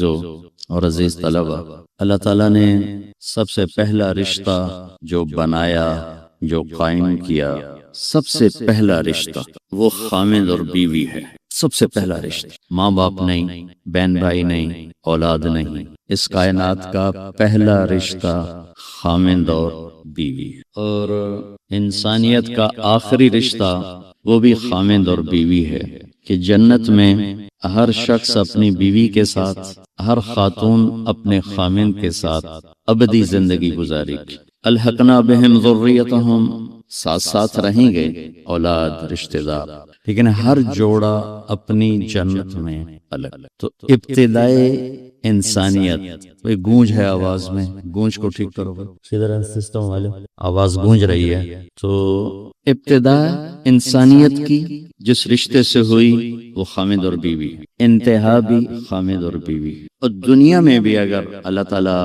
عزیزو اور عزیز طلبہ، اللہ تعالیٰ نے سب سے پہلا رشتہ جو بنایا، جو قائم کیا، سب سے پہلا رشتہ وہ خامد اور بیوی ہے۔ سب سے پہلا رشتہ، ماں باپ نہیں، بہن بھائی نہیں، اولاد نہیں، اس کائنات کا پہلا رشتہ خامد اور بیوی، اور انسانیت کا آخری رشتہ وہ بھی خامد اور بیوی ہے کہ جنت میں ہر شخص اپنی بیوی کے ساتھ، ہر خاتون اپنے خامد کے ساتھ ابدی زندگی گزارے گی۔ الحقنا بہم ذریتہم، ساتھ ساتھ رہیں گے اولاد، رشتہ دار، لیکن ہر جوڑا اپنی جنت میں الگ۔ تو ابتدائے انسانیت، کوئی گونج ہے آواز میں، گونج کو ٹھیک کرو گے ادھر سسٹم والے، آواز گونج رہی ہے۔ تو ابتدا انسانیت کی جس رشتے سے ہوئی وہ خامد اور بیوی، انتہا بھی خامد اور بیوی۔ اور دنیا میں بھی اگر اللہ تعالیٰ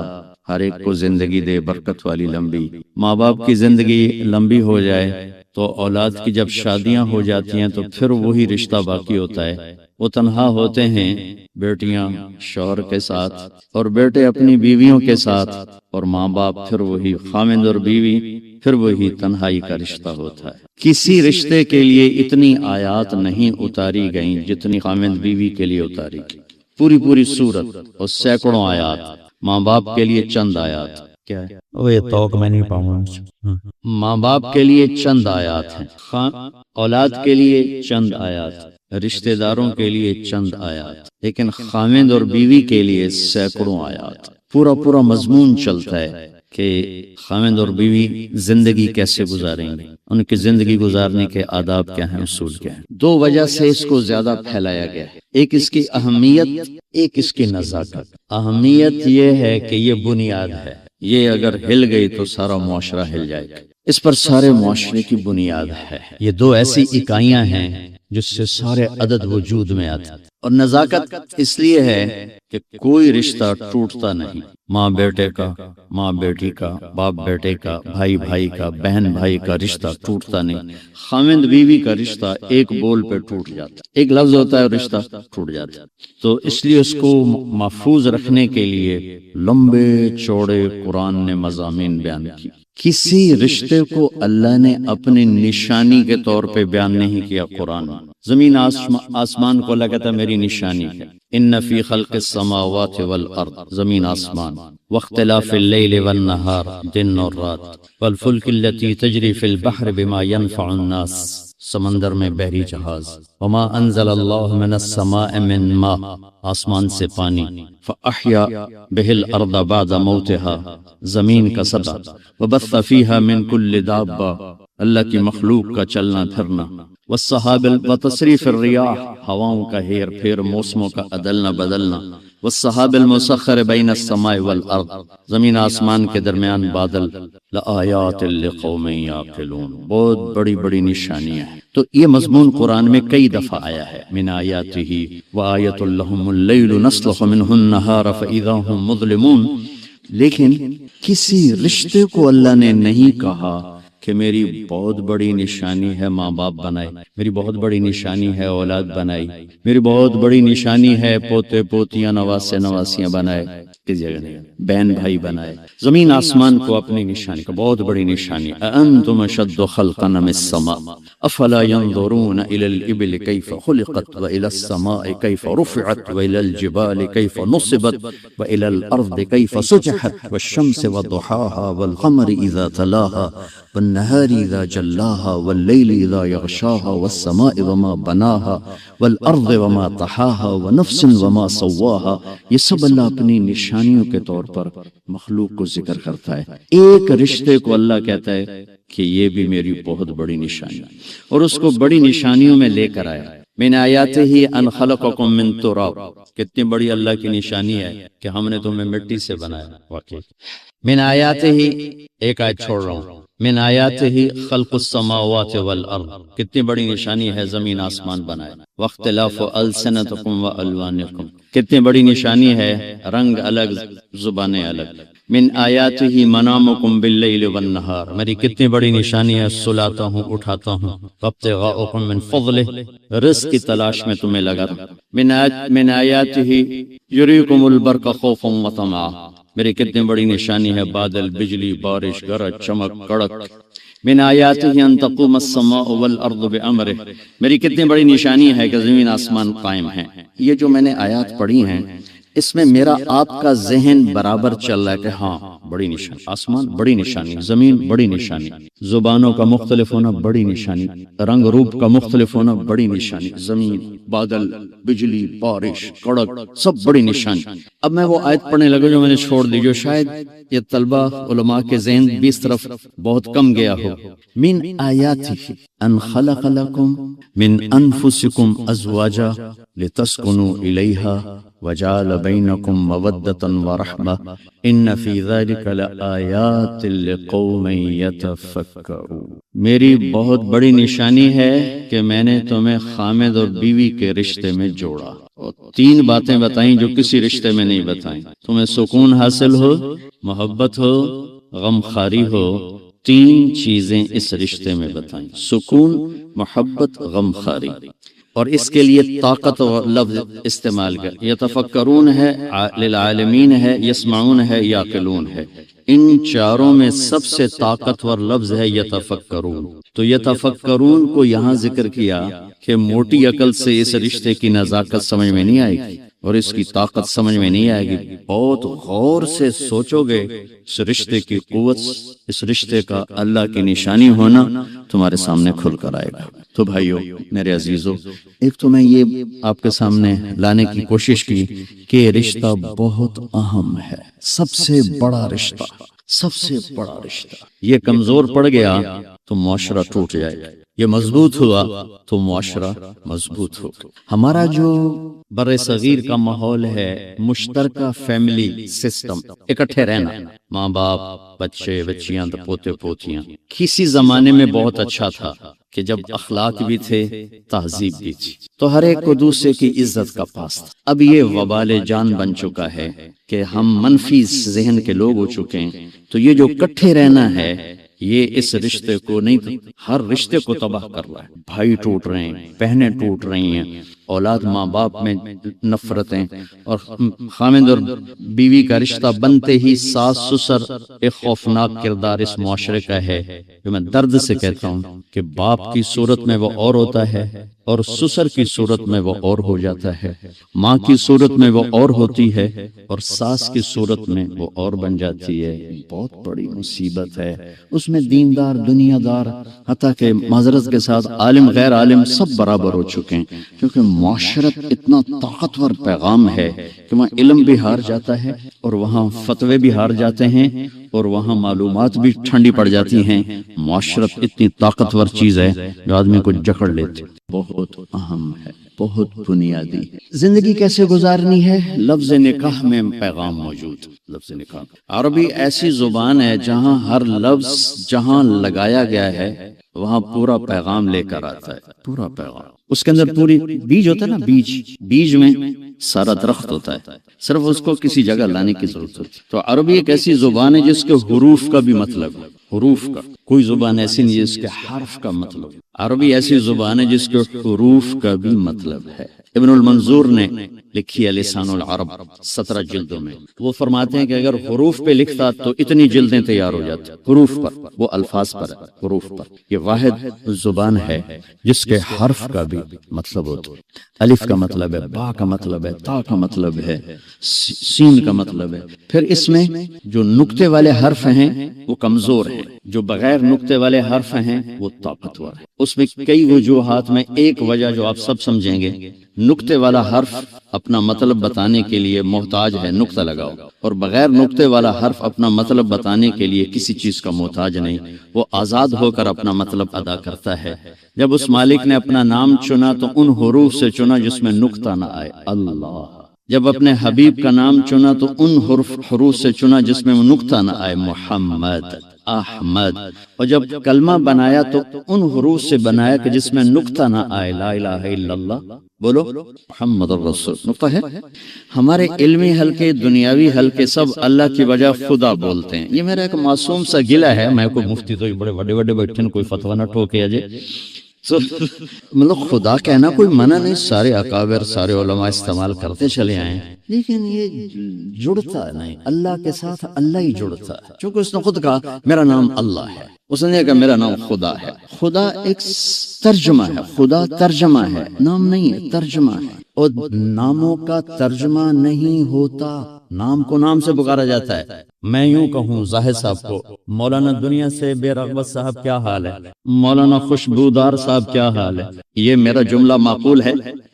ہر ایک کو زندگی دے برکت والی لمبی، ماں باپ کی زندگی لمبی ہو جائے تو اولاد کی جب شادیاں ہو جاتی ہیں تو پھر وہی رشتہ باقی ہوتا ہے۔ وہ تنہا ہوتے ہیں، بیٹیاں شوہر کے ساتھ اور بیٹے اپنی بیویوں کے ساتھ، اور ماں باپ پھر وہی خامد اور بیوی، پھر وہی تنہائی کا رشتہ ہوتا ہے۔ کسی رشتے کے لیے اتنی آیات نہیں اتاری گئیں جتنی خامد بیوی کے لیے اتاری گئی، پوری سورت اور سینکڑوں آیات۔ ماں باپ کے لیے چند آیات، کیا ہے وہ، یہ توق میں نہیں پاؤں گا۔ ماں باپ کے لیے چند آیات ہیں، اولاد کے لیے چند آیات، رشتہ داروں کے لیے چند آیات، لیکن خامد اور بیوی کے لیے سینکڑوں آیات۔ پورا مضمون چلتا ہے کہ خامد اور بیوی زندگی کیسے گزاریں گے، ان کی زندگی گزارنے کے آداب کیا ہیں، اصول کیا ہیں۔ دو وجہ سے اس کو زیادہ پھیلایا گیا ہے، ایک اس کی اہمیت، ایک اس کی نزاکت۔ اہمیت یہ ہے کہ یہ بنیاد ہے، یہ اگر ہل گئی تو سارا معاشرہ ہل جائے گا، اس پر سارے معاشرے کی بنیاد ہے۔ یہ دو ایسی اکائیاں ہیں جس سے سارے عدد وجود میں آتے ہیں۔ اور نزاکت اس لیے ہے کہ کوئی رشتہ ٹوٹتا نہیں، ماں بیٹے کا، ماں بیٹی کا، باپ بیٹے کا، بھائی بھائی کا، بہن بھائی کا رشتہ ٹوٹتا نہیں۔ خامد بیوی کا رشتہ ایک بول پہ ٹوٹ جاتا ہے، ایک لفظ ہوتا ہے رشتہ ٹوٹ جاتا ہے۔ تو اس لیے اس کو محفوظ رکھنے کے لیے لمبے چوڑے قرآن نے مضامین بیان کی۔ کسی رشتے کو اللہ نے اپنی نشانی کے طور پہ بیان نہیں کیا قرآن میں۔ زمین آسمان کو اللہ کہتا ہے میری نشانی ہے، ان فی خلق السماوات والارض، زمین آسمان، واختلاف اللیل والنہار، دن اور رات، والفلک التي تجری فی البحر بما ينفع الناس، سمندر میں بحری جہاز، وما انزل اللہ من السماء من ماء، آسمان سے پانی، فاحیا بہ الارض بعد موتها، زمین کا سبا، وبث فیہا من کل دابہ، اللہ کی مخلوق کا چلنا پھرنا، والسحاب وتصریف الریاح، ہواؤں کا ہیر پھیر، موسموں کا عدلنا بدلنا، والسحاب المسخر بین السماء والارض، زمین آسمان کے درمیان بادل، لآیات لقوم یعقلون، بہت بڑی نشانیاں ہیں۔ تو یہ مضمون قرآن میں کئی دفعہ آیا ہے، من آیاتہ وآیۃ لہم اللیل نسلخ منہ النہار فاذا ہم مظلمون۔ لیکن کسی رشتے کو اللہ نے نہیں کہا کہ میری بہت بڑی نشانی ہے ماں باپ بنائے، میری بہت بڑی نشانی ہے اولاد بنائی، میری بہت بڑی نشانی ہے پوتے پوتیاں نواسے نواسیاں بنائے، کس جگہ نہیں، بہن بھائی بنائے۔ زمین آسمان کو اپنی نشانی کا بہت بڑی نشانی، اانتم اشد خلقا من السماء افلا ينظرون الى الابل كيف خلقت والى السماء كيف رفعت والى الجبال كيف نصبت والى الارض كيف سطحت والشمس وضحاها والقمر اذا تلاها والنهار اذا جلاها والليل اذا يغشاها والسماء وما بناها والارض وما طحاها ونفس وما سواها۔ یہ سب اللہ اپنی نشانیوں کے طور پر مخلوق کو ذکر کرتا ہے۔ ایک رشتے کو اللہ کہتا ہے کہ یہ بھی میری بہت بڑی نشانی، اور اس کو بڑی نشانیوں میں لے کر آیا۔ من آیاتہ ان خلقکم من تراب، کتنی بڑی اللہ کی نشانی ہے کہ ہم نے تمہیں مٹی سے بنایا۔ واقعی من آیاتہ، ایک آیت چھوڑ رہا ہوں، من آیاتہ خلق السماوات والارض، کتنی بڑی نشانی ہے زمین آسمان بنائے۔ واختلاف السنتکم والوانکم، کتنی بڑی نشانی ہے رنگ الگ زبانیں الگ۔ من آیاتہ منامکم باللیل والنہار، میری کتنی بڑی نشانی ہے، سلاتا ہوں اٹھاتا ہوں، وابتغاؤکم من فضلہ، رزق کی تلاش میں تمہیں لگا رہا، من آیاتہ یریکم البرق خوفا وطمعا، میری کتنی بڑی نشانی ہے، بادل، بجلی، بارش، گرج، چمک، کڑک، من آیاتہ ان تقوم السماء والارض بامرہ، میری کتنی بڑی نشانی ہے کہ زمین آسمان قائم ہیں۔ یہ جو میں نے آیات پڑھی ہیں اس میں میرا آپ کا ذہن برابر چل رہا ہے کہ ہاں بڑی نشانی، آسمان بڑی نشانی، زمین بڑی نشانی، زبانوں کا مختلف ہونا بڑی نشانی، رنگ روپ کا مختلف ہونا بڑی نشانی، زمین، بادل، بجلی، بارش، کڑک، سب بڑی نشانی۔ اب میں وہ آیت پڑھنے لگا جو میں نے چھوڑ دی، جو شاید یہ طلبہ علماء کے ذہن بھی اس طرف بہت کم گیا ہو۔ من آیاتہ ان خلق لکم من انفسکم ازواجا لتسکنوا الیہا وجعل بینکم مودۃ ورحمہ ان فی ذلک لآیات لقوم یتفکرون، میری بہت بڑی نشانی ہے کہ میں نے تمہیں خامد اور بیوی کے رشتے میں جوڑا، اور تین باتیں بتائیں جو کسی رشتے میں نہیں بتائیں، تمہیں سکون حاصل ہو، محبت ہو، غمخواری ہو، تین چیزیں اس رشتے میں بتائیں، سکون، محبت، غمخواری، اور اس کے لیے طاقت و لفظ استعمال کر، یتفکرون ہے، للعالمین ہے، یسمعون ہے، یعقلون ہے، ان چاروں میں سب سے طاقتور لفظ ہے یتفکرون۔ تو یتفکرون کو یہاں ذکر کیا کہ موٹی عقل سے اس رشتے کی نزاکت سمجھ میں نہیں آئے گی اور اس کی طاقت سمجھ میں نہیں آئے گی، بہت غور سے سوچو گے اس رشتے کی قوت، اس رشتے کا اللہ کی نشانی ہونا تمہارے سامنے کھل کر آئے گا۔ تو بھائیو میرے عزیزو، ایک تو میں یہ آپ کے سامنے لانے کی کوشش کی کہ یہ رشتہ بہت اہم ہے، سب سے بڑا رشتہ، سب سے بڑا رشتہ۔ یہ کمزور پڑ گیا تو معاشرہ ٹوٹ جائے گا، یہ مضبوط ہوا تو معاشرہ مضبوط ہوگا۔ ہمارا جو بر صغیر کا ماحول ہے، مشترکہ فیملی سسٹم، اکٹھے رہنا، ماں باپ، بچے بچیاں، پوتے پوتیاں، کسی زمانے میں بہت اچھا تھا کہ جب اخلاق بھی تھے، تہذیب بھی تھی، تو ہر ایک کو دوسرے کی عزت کا پاس تھا۔ اب یہ وبال جان بن چکا ہے کہ ہم منفی ذہن کے لوگ ہو چکے ہیں، تو یہ جو کٹھے رہنا ہے یہ اس رشتے کو نہیں، ہر رشتے کو تباہ کر رہا ہے۔ بھائی ٹوٹ رہے ہیں، بہنیں ٹوٹ رہی ہیں، اولاد ماں باپ میں نفرتیں، اور خامد اور بیوی کا رشتہ بنتے ہی ساس سسر ایک خوفناک کردار اس معاشرے کا ہے، جو میں درد سے کہتا ہوں کہ باپ کی صورت میں وہ اور ہوتا ہے اور سسر کی صورت میں وہ اور ہو جاتا ہے، ماں کی صورت میں وہ اور ہوتی ہے اور ساس کی صورت میں وہ اور بن جاتی ہے۔ بہت بڑی مصیبت ہے، اس میں دیندار، دنیا دار، حتیٰ کہ معذرت کے ساتھ عالم غیر عالم سب برابر ہو چکے ہیں، کیونکہ معاشرت اتنا طاقتور پیغام ہے کہ وہاں علم بھی ہار جاتا ہے اور وہاں فتوے بھی ہار جاتے ہیں اور وہاں معلومات بھی ٹھنڈی پڑ جاتی ہیں۔ معاشرت اتنی طاقتور چیز ہے جو آدمی کو جکڑ لیتی، بہت اہم ہے، بہت بنیادی ہے۔ زندگی کیسے گزارنی ہے؟ لفظ نکاح میں پیغام موجود۔ لفظ نکاح عربی ایسی زبان ہے جہاں ہر لفظ جہاں لگایا گیا ہے وہاں پورا پیغام لے کر آتا ہے، پورا پیغام۔ اس کے اندر پوری بیج ہوتا ہے نا، بیج میں سارا درخت ہوتا ہے، صرف اس کو کسی جگہ لانے کی ضرورت ہوتی ہے۔ تو عربی ایک ایسی زبان ہے جس کے حروف کا بھی مطلب ہے، حروف کا، کوئی زبان ایسی نہیں جس کے حرف کا مطلب ہے۔ عربی ایسی زبان ہے جس کے حروف کا بھی مطلب ہے۔ ابن المنظور نے لکھی ہے لسان العرب 17 جلدوں میں، وہ فرماتے ہیں کہ اگر حروف پہ لکھتا تو اتنی جلدیں تیار ہو جاتی، حروف پر، وہ الفاظ پر ہے، حروف پر۔ یہ واحد زبان ہے جس کے حرف کا بھی مطلب ہوتا ہے۔ الف کا مطلب ہے، با کا مطلب ہے، تا کا مطلب ہے، سین کا مطلب ہے۔ پھر اس میں جو نقطے والے حرف ہیں وہ کمزور ہیں، جو بغیر نقطے والے حرف ہیں وہ طاقتور ہیں۔ اس میں کئی وجوہات میں ایک وجہ جو آپ سب سمجھیں گے، نقطے والا حرف اپنا مطلب بتانے کے لیے محتاج ہے نقطہ لگاؤ، اور بغیر نقطے والا حرف اپنا مطلب بتانے کے لیے کسی چیز کا محتاج نہیں، وہ آزاد ہو کر اپنا مطلب ادا کرتا ہے۔ جب اس مالک نے اپنا نام چنا تو ان حروف سے چنا جس میں نقطہ نہ آئے، اللہ۔ جب اپنے حبیب کا نام چنا تو ان حروف سے چنا جس میں نقطہ نہ آئے، محمد۔ احمد، اور جب کلمہ بنایا تو ان حروف سے بنایا کہ جس میں نقطہ نہ آئے، لا الہ الا اللہ بولو محمد الرسول نقطہ ہے۔ ہمارے علمی حلقے، دنیاوی حلقے سب اللہ کی وجہ خدا بولتے ہیں۔ یہ میرا ایک معصوم سا گلہ ہے، میں کوئی مفتی تو بڑے بڑے بڑے بیٹھے ہیں، کوئی فتویٰ نہ ٹھوکے اجے، مطلب خدا کہنا کوئی منع نہیں، سارے اکابر سارے علماء استعمال کرتے چلے آئے، لیکن یہ جڑتا نہیں اللہ کے ساتھ، اللہ ہی جڑتا ہے، چونکہ اس نے خود کہا میرا نام اللہ ہے، اس نے کہا میرا نام خدا ہے۔ خدا ایک ترجمہ ہے، خدا ترجمہ ہے، نام نہیں ہے، ترجمہ ہے، اور ناموں کا ترجمہ نہیں ہوتا، نام کو نام سے پکارا جاتا ہے۔ میں یوں کہوں زاہد صاحب کو، مولانا دنیا سے بے رغبت صاحب کیا حال ہے، مولانا خوشبودار صاحب کیا حال ہے، یہ میرا جملہ معقول ہے؟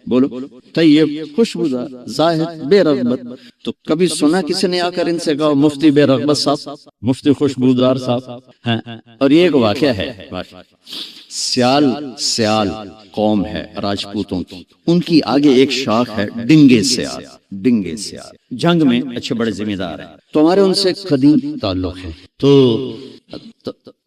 بولو طیب، خوشبودار، زاہد، بے رغبت، تو کبھی سنا کسی نے آ کر ان سے کہا مفتی بے رغبت صاحب، مفتی خوشبودار صاحب؟ ہاں، اور یہ ایک واقعہ ہے، سیال قوم ہے راجپوتوں کی، ان کی آگے ایک شاخ ہے ڈنگے سیال، جنگ میں اچھے بڑے ذمہ دار ہیں، تو ہمارے ان سے قدیم تعلق ہے۔ تو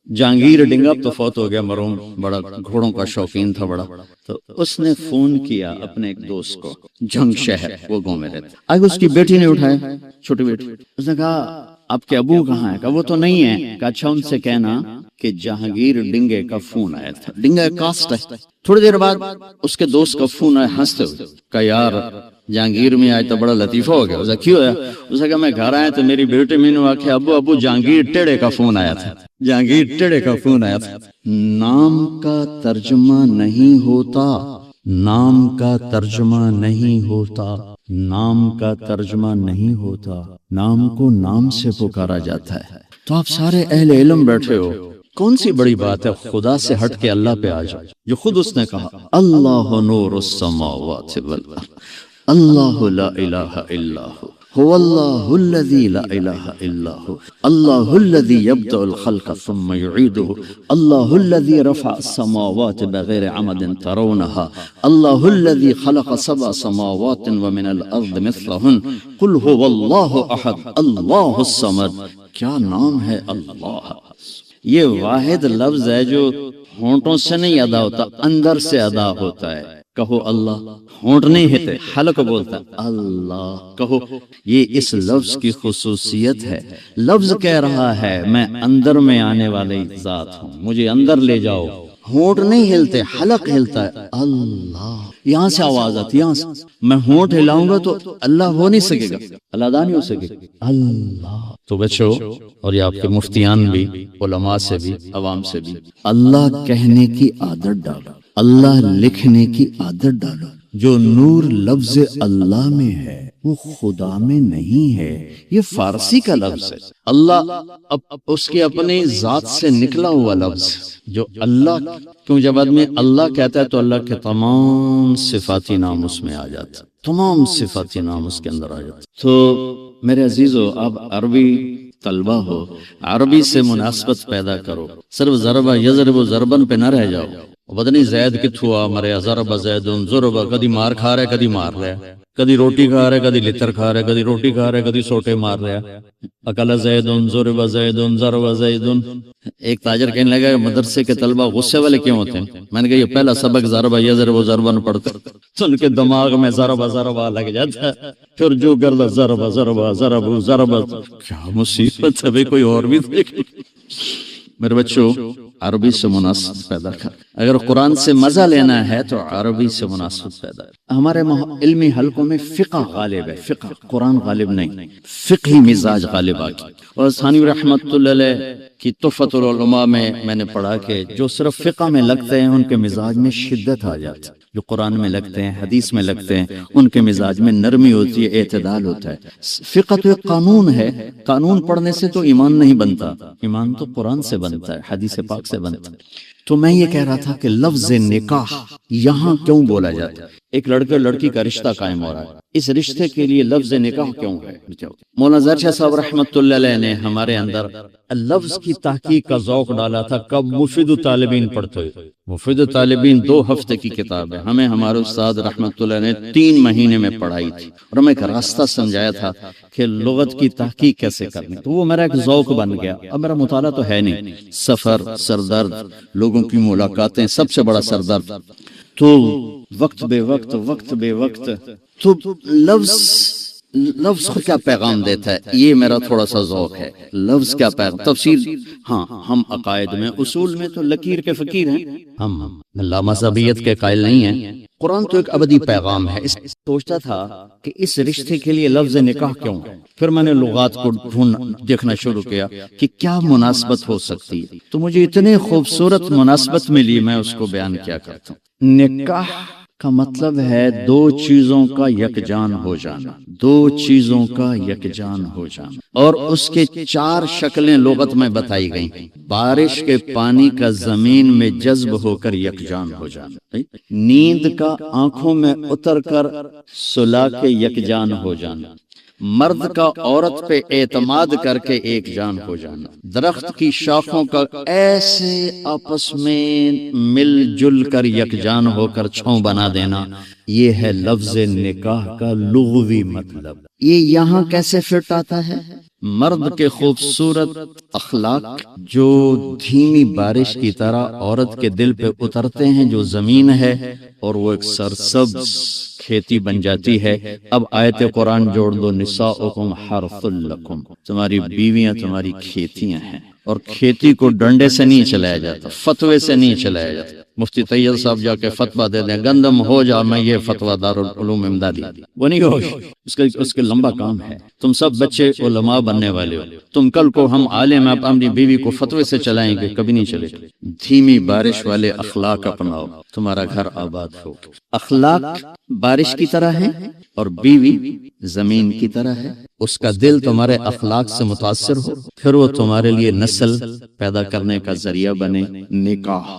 جہانگیر ڈنگا تو فوت ہو گیا مرحوم، بڑا گھوڑوں کا شوقین تھا بڑا، تو اس نے فون کیا اپنے ایک دوست کو جنگ شہر، وہ گاؤں میں رہتا، آگے اس کی بیٹی نے اٹھایا، چھوٹی بیٹی، اس نے کہا آپ کے ابو کہاں ہے؟ کہا وہ تو نہیں ہے۔ کہا اچھا ان سے کہنا کہ جہانگیر ڈنگے کا فون آیا تھا، ڈنگا کاسٹ ہے۔ تھوڑی دیر بعد اس کے دوست کا فون آیا ہنستے ہوئے، کہا یار جہانگیر میں آئے تو بڑا لطیفہ ہو گیا۔ اسے کیوں ہے؟ اسے کہا میں گھر آیا تو میری بیٹی میں نے آکھے ابو جہانگیر ٹیڑے کا فون آیا تھا، جہانگیر ٹیڑے کا فون آیا تھا۔ نام کا ترجمہ نہیں ہوتا، نام کا ترجمہ نہیں ہوتا، نام کا ترجمہ نہیں ہوتا، نام کو نام سے پکارا جاتا ہے۔ تو آپ سارے اہل علم بیٹھے ہو، کون سی بڑی بات ہے خدا سے ہٹ کے اللہ پہ آ جاؤ، جو خود اس نے کہا اللہ نور السماوات والارض، اللہ لا الہ الا هو اللہ الذی لا الہ الا هو اللہ الذی یبدأ الخلق ثم يعیدہ اللہ الذی رفع السماوات بغیر عمد ترونها اللہ الذی خلق سبع سماوات ومن الارض مثلہن قل هو اللہ احد اللہ الصمد۔ کیا نام ہے اللہ! یہ واحد لفظ ہے جو ہونٹوں سے نہیں ادا ہوتا، اندر سے ادا ہوتا ہے۔ کہو اللہ، ہونٹ نہیں ہلتے، حلق بولتا اللہ، کہو۔ یہ اس لفظ کی خصوصیت ہے، لفظ کہہ رہا ہے میں اندر میں آنے والی ذات ہوں، مجھے اندر لے جاؤ، ہونٹ نہیں ہلتے، حلق ہلتا ہے اللہ، یہاں سے آواز آتی، یہاں سے۔ میں ہونٹ ہلاؤں گا تو اللہ ہو نہیں سکے گا، اللہ ادا نہیں ہو سکے گا، اللہ۔ تو بچو، اور یہ آپ کے مفتیان بھی، علماء سے بھی، عوام سے بھی، اللہ کہنے کی عادت ڈالو، اللہ لکھنے کی عادت ڈالو۔ جو نور لفظ اللہ میں ہے وہ خدا میں نہیں ہے، یہ فارسی کا لفظ ہے۔ اللہ اس کی اپنی ذات سے نکلا ہوا لفظ، جو اللہ، کیوں جب آدمی اللہ کہتا ہے تو اللہ کے تمام صفاتی نام اس میں آ جاتے، تمام صفاتی نام اس کے اندر آ جاتے۔ تو میرے عزیزو، آپ عربی طلبہ ہو، عربی سے مناسبت پیدا کرو، صرف ضربہ یضرب ضربن پہ نہ رہ جاؤ، پتہ نہیں زید کتھوا مرے، ضرب زیدن ضرب، کدی مار کھا رہے کدی مار رہے، کدی روٹی کھا رہے کدی لتر کھا رہے، کدی روٹی کھا رہے کدی سوٹے مار رہے، اکل زیدن ضرب زیدن ضرب زیدن۔ ایک تاجر کہنے لگا کہ مدرسے کے طلبہ غصے والے کیوں ہوتے ہیں؟ میں نے کہا یہ پہلا سبق ضرب یضرب ضربن پڑھتے تو ان کے دماغ میں ضرب ضرب لگ جاتا ہے، پھر جو گرد ضرب ضرب ضرب ضرب۔ کیا مصیبت ہے بھئی، کوئی اور بھی دیکھ۔ میرے بچوں، عربی سے مناسبت پیدا کر، اگر قرآن سے مزہ لینا ہے تو عربی سے مناسبت پیدا کر۔ ہمارے علمی حلقوں میں فقہ غالب ہے، فقہ، قرآن غالب نہیں، فقہی مزاج غالب آ گئی۔ اور ثانوی رحمت اللہ علیہ کی تحفۃ العلماء میں نے پڑھا کہ جو صرف فقہ میں لگتے ہیں ان کے مزاج میں شدت آ جاتی، جو قرآن میں لگتے ہیں، حدیث میں لگتے ہیں، ان کے مزاج میں نرمی ہوتی ہے، اعتدال ہوتا ہے۔ فقہ تو ایک قانون ہے، قانون پڑھنے سے تو ایمان نہیں بنتا، ایمان تو قرآن سے بنتا ہے، حدیث پاک سے بنتا ہے۔ تو میں یہ کہہ رہا تھا کہ لفظ نکاح یہاں کیوں بولا جاتا ہے؟ ایک لڑکے اور لڑکی کا رشتہ قائم ہو رہا ہے، اس رشتے کے لیے لفظ نکاح کیوں ہے؟ مولانا ظاہر شاہ صاحب رحمۃ اللہ علیہ نے ہمارے اندر لفظ کی تحقیق کا ذوق ڈالا تھا کب مفید طالبین پڑھتے ہوئے۔ مفید طالبین 2 ہفتے کی کتاب ہے، ہمیں ہمارے استاد رحمۃ اللہ نے 3 مہینے میں پڑھائی تھی اور ہمیں ایک راستہ سمجھایا تھا کہ لغت کی تحقیق کیسے کرنی، تو وہ میرا ایک ذوق بن گیا۔ اب میرا مطالعہ تو ہے نہیں، سفر، سردرد، لوگوں کی ملاقاتیں سب سے بڑا سردرد، تو وقت بے وقت تو لفظ کو کیا پیغام دیتا ہے، یہ میرا تھوڑا سا ذوق ہے۔ لفظ کیا پیغام، تفسیر، ہاں ہم عقائد میں اصول میں تو لکیر کے فقیر ہیں، ہم لامذہبیت کے قائل نہیں ہیں۔ قرآن تو ایک ابدی پیغام ہے۔ اس سوچتا تھا کہ اس رشتے کے لیے لفظ نکاح کیوں ہے، پھر میں نے لغات کو دیکھنا شروع کیا کہ کیا مناسبت ہو سکتی ہے، تو مجھے اتنے خوبصورت مناسبت ملی، میں اس کو بیان کیا کرتا ہوں۔ نکاح کا مطلب ہے 2 چیزوں کا یکجان ہو جانا، 2 چیزوں کا یکجان ہو جانا، اور اس کے 4 شکلیں لغت میں بتائی گئی۔ بارش کے پانی کا زمین میں جذب ہو کر یکجان ہو جانا، نیند کا آنکھوں میں اتر کر سلا کے یکجان ہو جانا، مرد کا عورت پہ اعتماد کر کے ایک جان ہو جانا، درخت کی شاخوں کا ایسے آپس میں مل جل کر یکجان ہو کر چھاؤں بنا دینا، یہ ہے لفظ نکاح کا لغوی مطلب۔ یہ یہاں کیسے فٹ آتا ہے؟ مرد کے خوبصورت اخلاق جو دھیمی بارش کی طرح عورت کے دل پہ اترتے ہیں، جو زمین ہے اور وہ ایک سرسبز کھیتی بن جاتی ہے۔ اب آیت قرآن جوڑ دو، نساؤکم حرث لکم، تمہاری بیویاں تمہاری کھیتیاں ہیں، اور کھیتی کو ڈنڈے سے نہیں چلایا جاتا، فتوے سے نہیں چلایا جاتا۔ مفتی طیب صاحب جا کے فتویٰ دے دیں گندم ہو جا، میں یہ فتویٰ دارالعلوم امدادی، وہ نہیں ہوگی، اس کے لمبا کام ہے۔ تم سب بچے علماء بننے والے ہو، تم کل کو ہم عالم آپ اپنی بیوی کو فتوے سے چلائیں گے، کبھی نہیں چلے۔ دھیمی بارش والے اخلاق اپناؤ، تمہارا گھر آباد ہو۔ اخلاق بارش کی طرح ہے اور بیوی زمین کی طرح ہے، اس کا دل تمہارے اخلاق سے متاثر ہو، پھر وہ تمہارے لیے نسل پیدا کرنے کا ذریعہ بنے۔ نکاح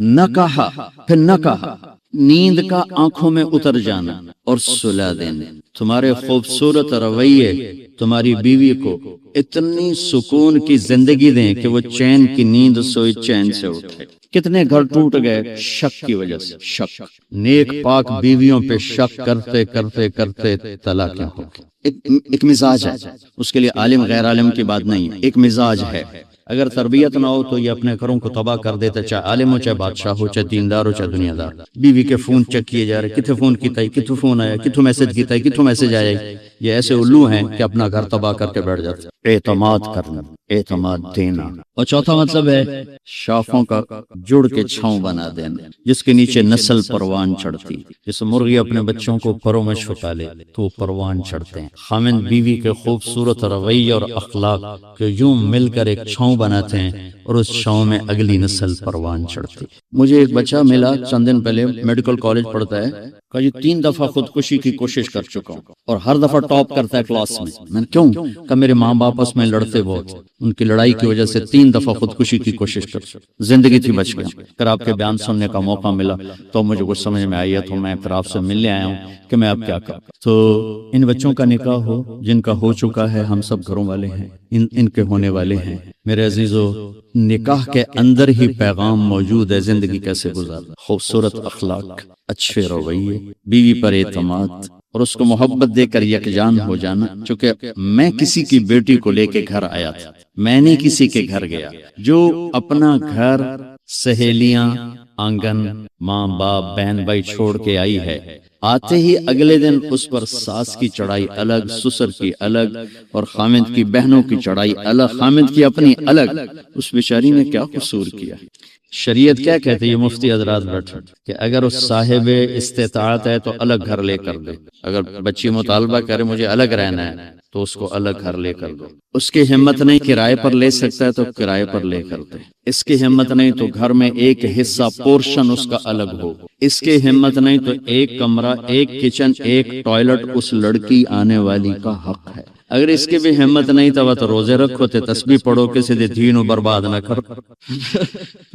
نہ کہا، پھر نہ کہا، نیند کا آنکھوں میں اتر جانا اور سلا دینا۔ تمہارے خوبصورت رویے تمہاری بیوی کو اتنی سکون کی زندگی دیں کہ وہ چین کی نیند سوئی چین سے اٹھے۔ کتنے گھر ٹوٹ گئے شک کی وجہ سے، شک، نیک پاک بیویوں پہ شک کرتے کرتے کرتے طلاقیں ہو گئی۔ ایک مزاج ہے، اس کے لیے عالم غیر عالم کی بات نہیں ہے، ایک مزاج ہے۔ اگر تربیت نہ ہو تو یہ اپنے گھروں کو تباہ کر دیتا، چاہے عالم ہو، چاہے بادشاہ ہو، چاہے دیندار ہو، چاہے دنیا دار۔ بیوی کے فون چیک کیے جا رہے، کتنے فون کیتا ہے، کتنے فون آیا، کتنے میسج کیتا ہے، کتنے میسج آیا۔ یہ ایسے الو ہیں کہ اپنا گھر تباہ کر کے بیٹھ جاتے۔ اعتماد کرنا، اعتماد دینا۔ اور چوتھا مطلب ہے شاخوں کا جڑ کے چھاؤں بنا دینا، جس کے نیچے نسل پروان چڑھتی۔ جیسے مرغی اپنے بچوں کو پروں میں چھپا لے تو وہ پروان چڑھتے ہیں۔ خاوند بیوی کے خوبصورت رویے اور اخلاق کے یوں مل کر ایک چھاؤں بناتے ہیں اور اس چھاؤں میں اگلی نسل پروان چڑھتی۔ مجھے ایک بچہ ملا چند دن پہلے، میڈیکل کالج پڑھتا ہے، کہ یہ 3 دفعہ خودکشی کی کوشش کر چکا ہوں اور ہر دفعہ ٹاپ کرتا ہے کلاس میں۔ میں نے کیوں کہ میرے ماں باپ اس میں لڑتے بہت، ان کی لڑائی کی وجہ سے 3 دفعہ خودکشی کی کوشش کر، زندگی تھی بچ گیا۔ پھر آپ کے بیان سننے کا موقع ملا تو مجھے کچھ سمجھ میں آئی ہے، تو میں پھر آپ سے ملنے آیا ہوں کہ میں اب کیا کروں۔ تو ان بچوں کا نکاح ہو، جن کا ہو چکا ہے، ہم سب گھروں والے ہیں، ان کے ہونے والے ہیں۔ میرے عزیزو، نکاح کے اندر ہی پیغام موجود ہے، زندگی کیسے گزارنا، خوبصورت اخلاق، اچھے رویے، بیوی پر اعتماد اور اس کو محبت دے کر یکجان ہو جانا۔ چونکہ میں کسی کی بیٹی کو لے کے گھر آیا تھا، میں نہیں کسی کے گھر گیا۔ جو اپنا گھر، سہیلیاں، آنگن، ماں باپ، بہن بھائی چھوڑ کے آئی ہے، آتے ہی اگلے دن اس پر ساس کی چڑھائی الگ، سسر کی الگ، اور خامد کی بہنوں کی چڑھائی الگ، خامد کی اپنی الگ۔ اس بیچاری نے کیا قصور کیا؟ شریعت کیا کہتے ہیں؟ یہ مفتی حضرات بیٹھے کہ اگر اس صاحب استطاعت ہے تو الگ گھر لے کر دے، اگر بچی مطالبہ کرے مجھے الگ رہنا ہے تو اس کو الگ گھر لے کر دو۔ اس کی ہمت نہیں کرائے پر لے سکتا ہے تو کرائے پر لے کر دے۔ اس کی ہمت نہیں تو گھر میں ایک حصہ پورشن اس کا الگ ہو۔ اس کی ہمت نہیں تو ایک کمرہ، ایک کچن، ایک ٹوائلٹ اس لڑکی آنے والی کا حق ہے۔ اگر اس کی بھی ہمت نہیں تو روزے رکھو تے تسبیح پڑھو، کسی دے دین برباد نہ کر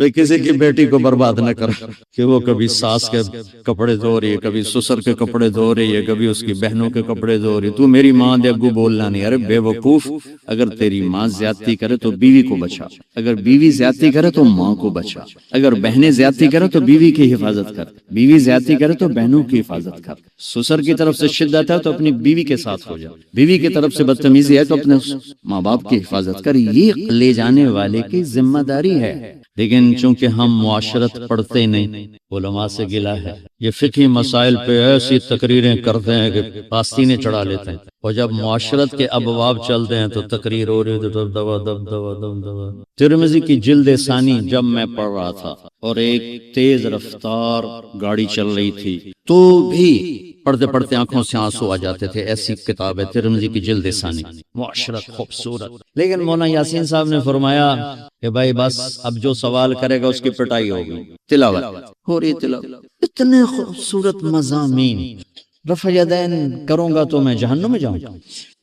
کسی کی بیٹی کو برباد نہ کر کہ وہ کبھی ساس کے کپڑے دھو رہی ہے، کبھی سسر کے کپڑے دھو رہی ہے، کبھی اس کی بہنوں کے کپڑے دھو رہی ہے۔ تو میری ماں دے اگو بولنا نہیں، ارے بے وقوف، اگر تیری ماں زیادتی کرے تو بیوی کو بچا، اگر بیوی زیادتی کرے تو ماں کو بچا، اگر بہنیں زیادتی کرے تو بیوی کی حفاظت کر، بیوی زیادتی کرے تو بہنوں کی حفاظت کر، سسر کی طرف سے شدت ہے تو اپنی بیوی کے ساتھ ہو جا، بیوی کی طرف سے بدتمیزی ہے تو اپنے ماں باپ کی حفاظت کر، یہ لے جانے والے کی ذمہ داری ہے۔ لیکن چونکہ ہم معاشرت پڑھتے نہیں، علماء سے گلا ہے، یہ فقہی مسائل پہ ایسی تقریریں کرتے ہیں کہ آستینیں چڑھا لیتے ہیں، اور جب معاشرت کے ابواب چلتے ہیں تو تقریر ہو رہی تو دب ترمذی کی جلد ثانی جب میں پڑھ رہا تھا اور ایک تیز رفتار گاڑی چل رہی تھی تو بھی پڑھتے پڑھتے آنکھوں سے آنسو آ جاتے تھے، ایسی کتاب ہے ترمذی کی جلد ثانی، معاشرت خوبصورت۔ لیکن مولانا یاسین صاحب نے فرمایا کہ بھائی بس اب جو سوال کرے گا اس کی پٹائی ہوگی، تلاوت ہو رہی، تلاوت، اتنے خوبصورت مضامین، رفع یدین کروں گا تو میں جہنم میں جاؤں گا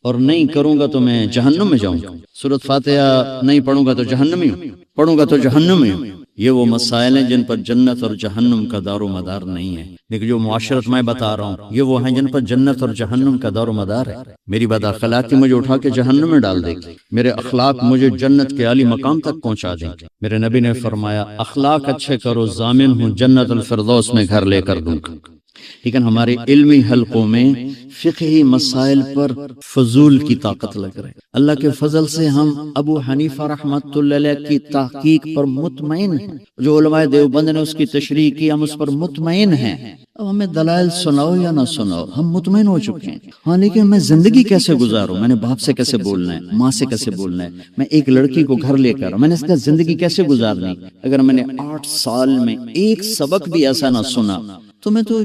اور نہیں کروں گا تو میں جہنم میں جاؤں گا، سورۃ فاتحہ نہیں پڑھوں گا تو جہنمی ہوں، پڑھوں گا تو جہنمی ہوں۔ یہ وہ مسائل ہیں جن پر جنت اور جہنم کا دار و مدار نہیں ہے، لیکن جو معاشرت میں بتا رہا ہوں یہ وہ ہیں جن پر جنت اور جہنم کا دار و مدار ہے۔ میری بد اخلاقی مجھے اٹھا کے جہنم میں ڈال دے گی، میرے اخلاق مجھے جنت کے عالی مقام تک پہنچا دیں گے۔ میرے نبی نے فرمایا اخلاق اچھے کرو، ضامن ہوں جنت الفردوس میں گھر لے کر دوں گا۔ لیکن ہمارے علمی حلقوں میں فقہی مسائل پر فضول کی طاقت لگ رہے، اللہ کے فضل سے ہم ابو حنیفہ رحمۃ اللہ علیہ کی تحقیق پر مطمئن ہیں، جو علماء دیوبند نے اس کی تشریح کی ہم اس پر مطمئن ہیں۔ اب ہمیں دلائل سناؤ یا نہ سناؤ ہم مطمئن ہو چکے ہیں، ہاں لیکن میں زندگی کیسے گزاروں، میں نے باپ سے کیسے بولنا ہے، ماں سے کیسے بولنا ہے، میں ایک لڑکی کو گھر لے کر میں نے اس کا زندگی کیسے گزارنی، اگر میں نے 8 سال میں ایک سبق بھی ایسا نہ سنا تو میں تو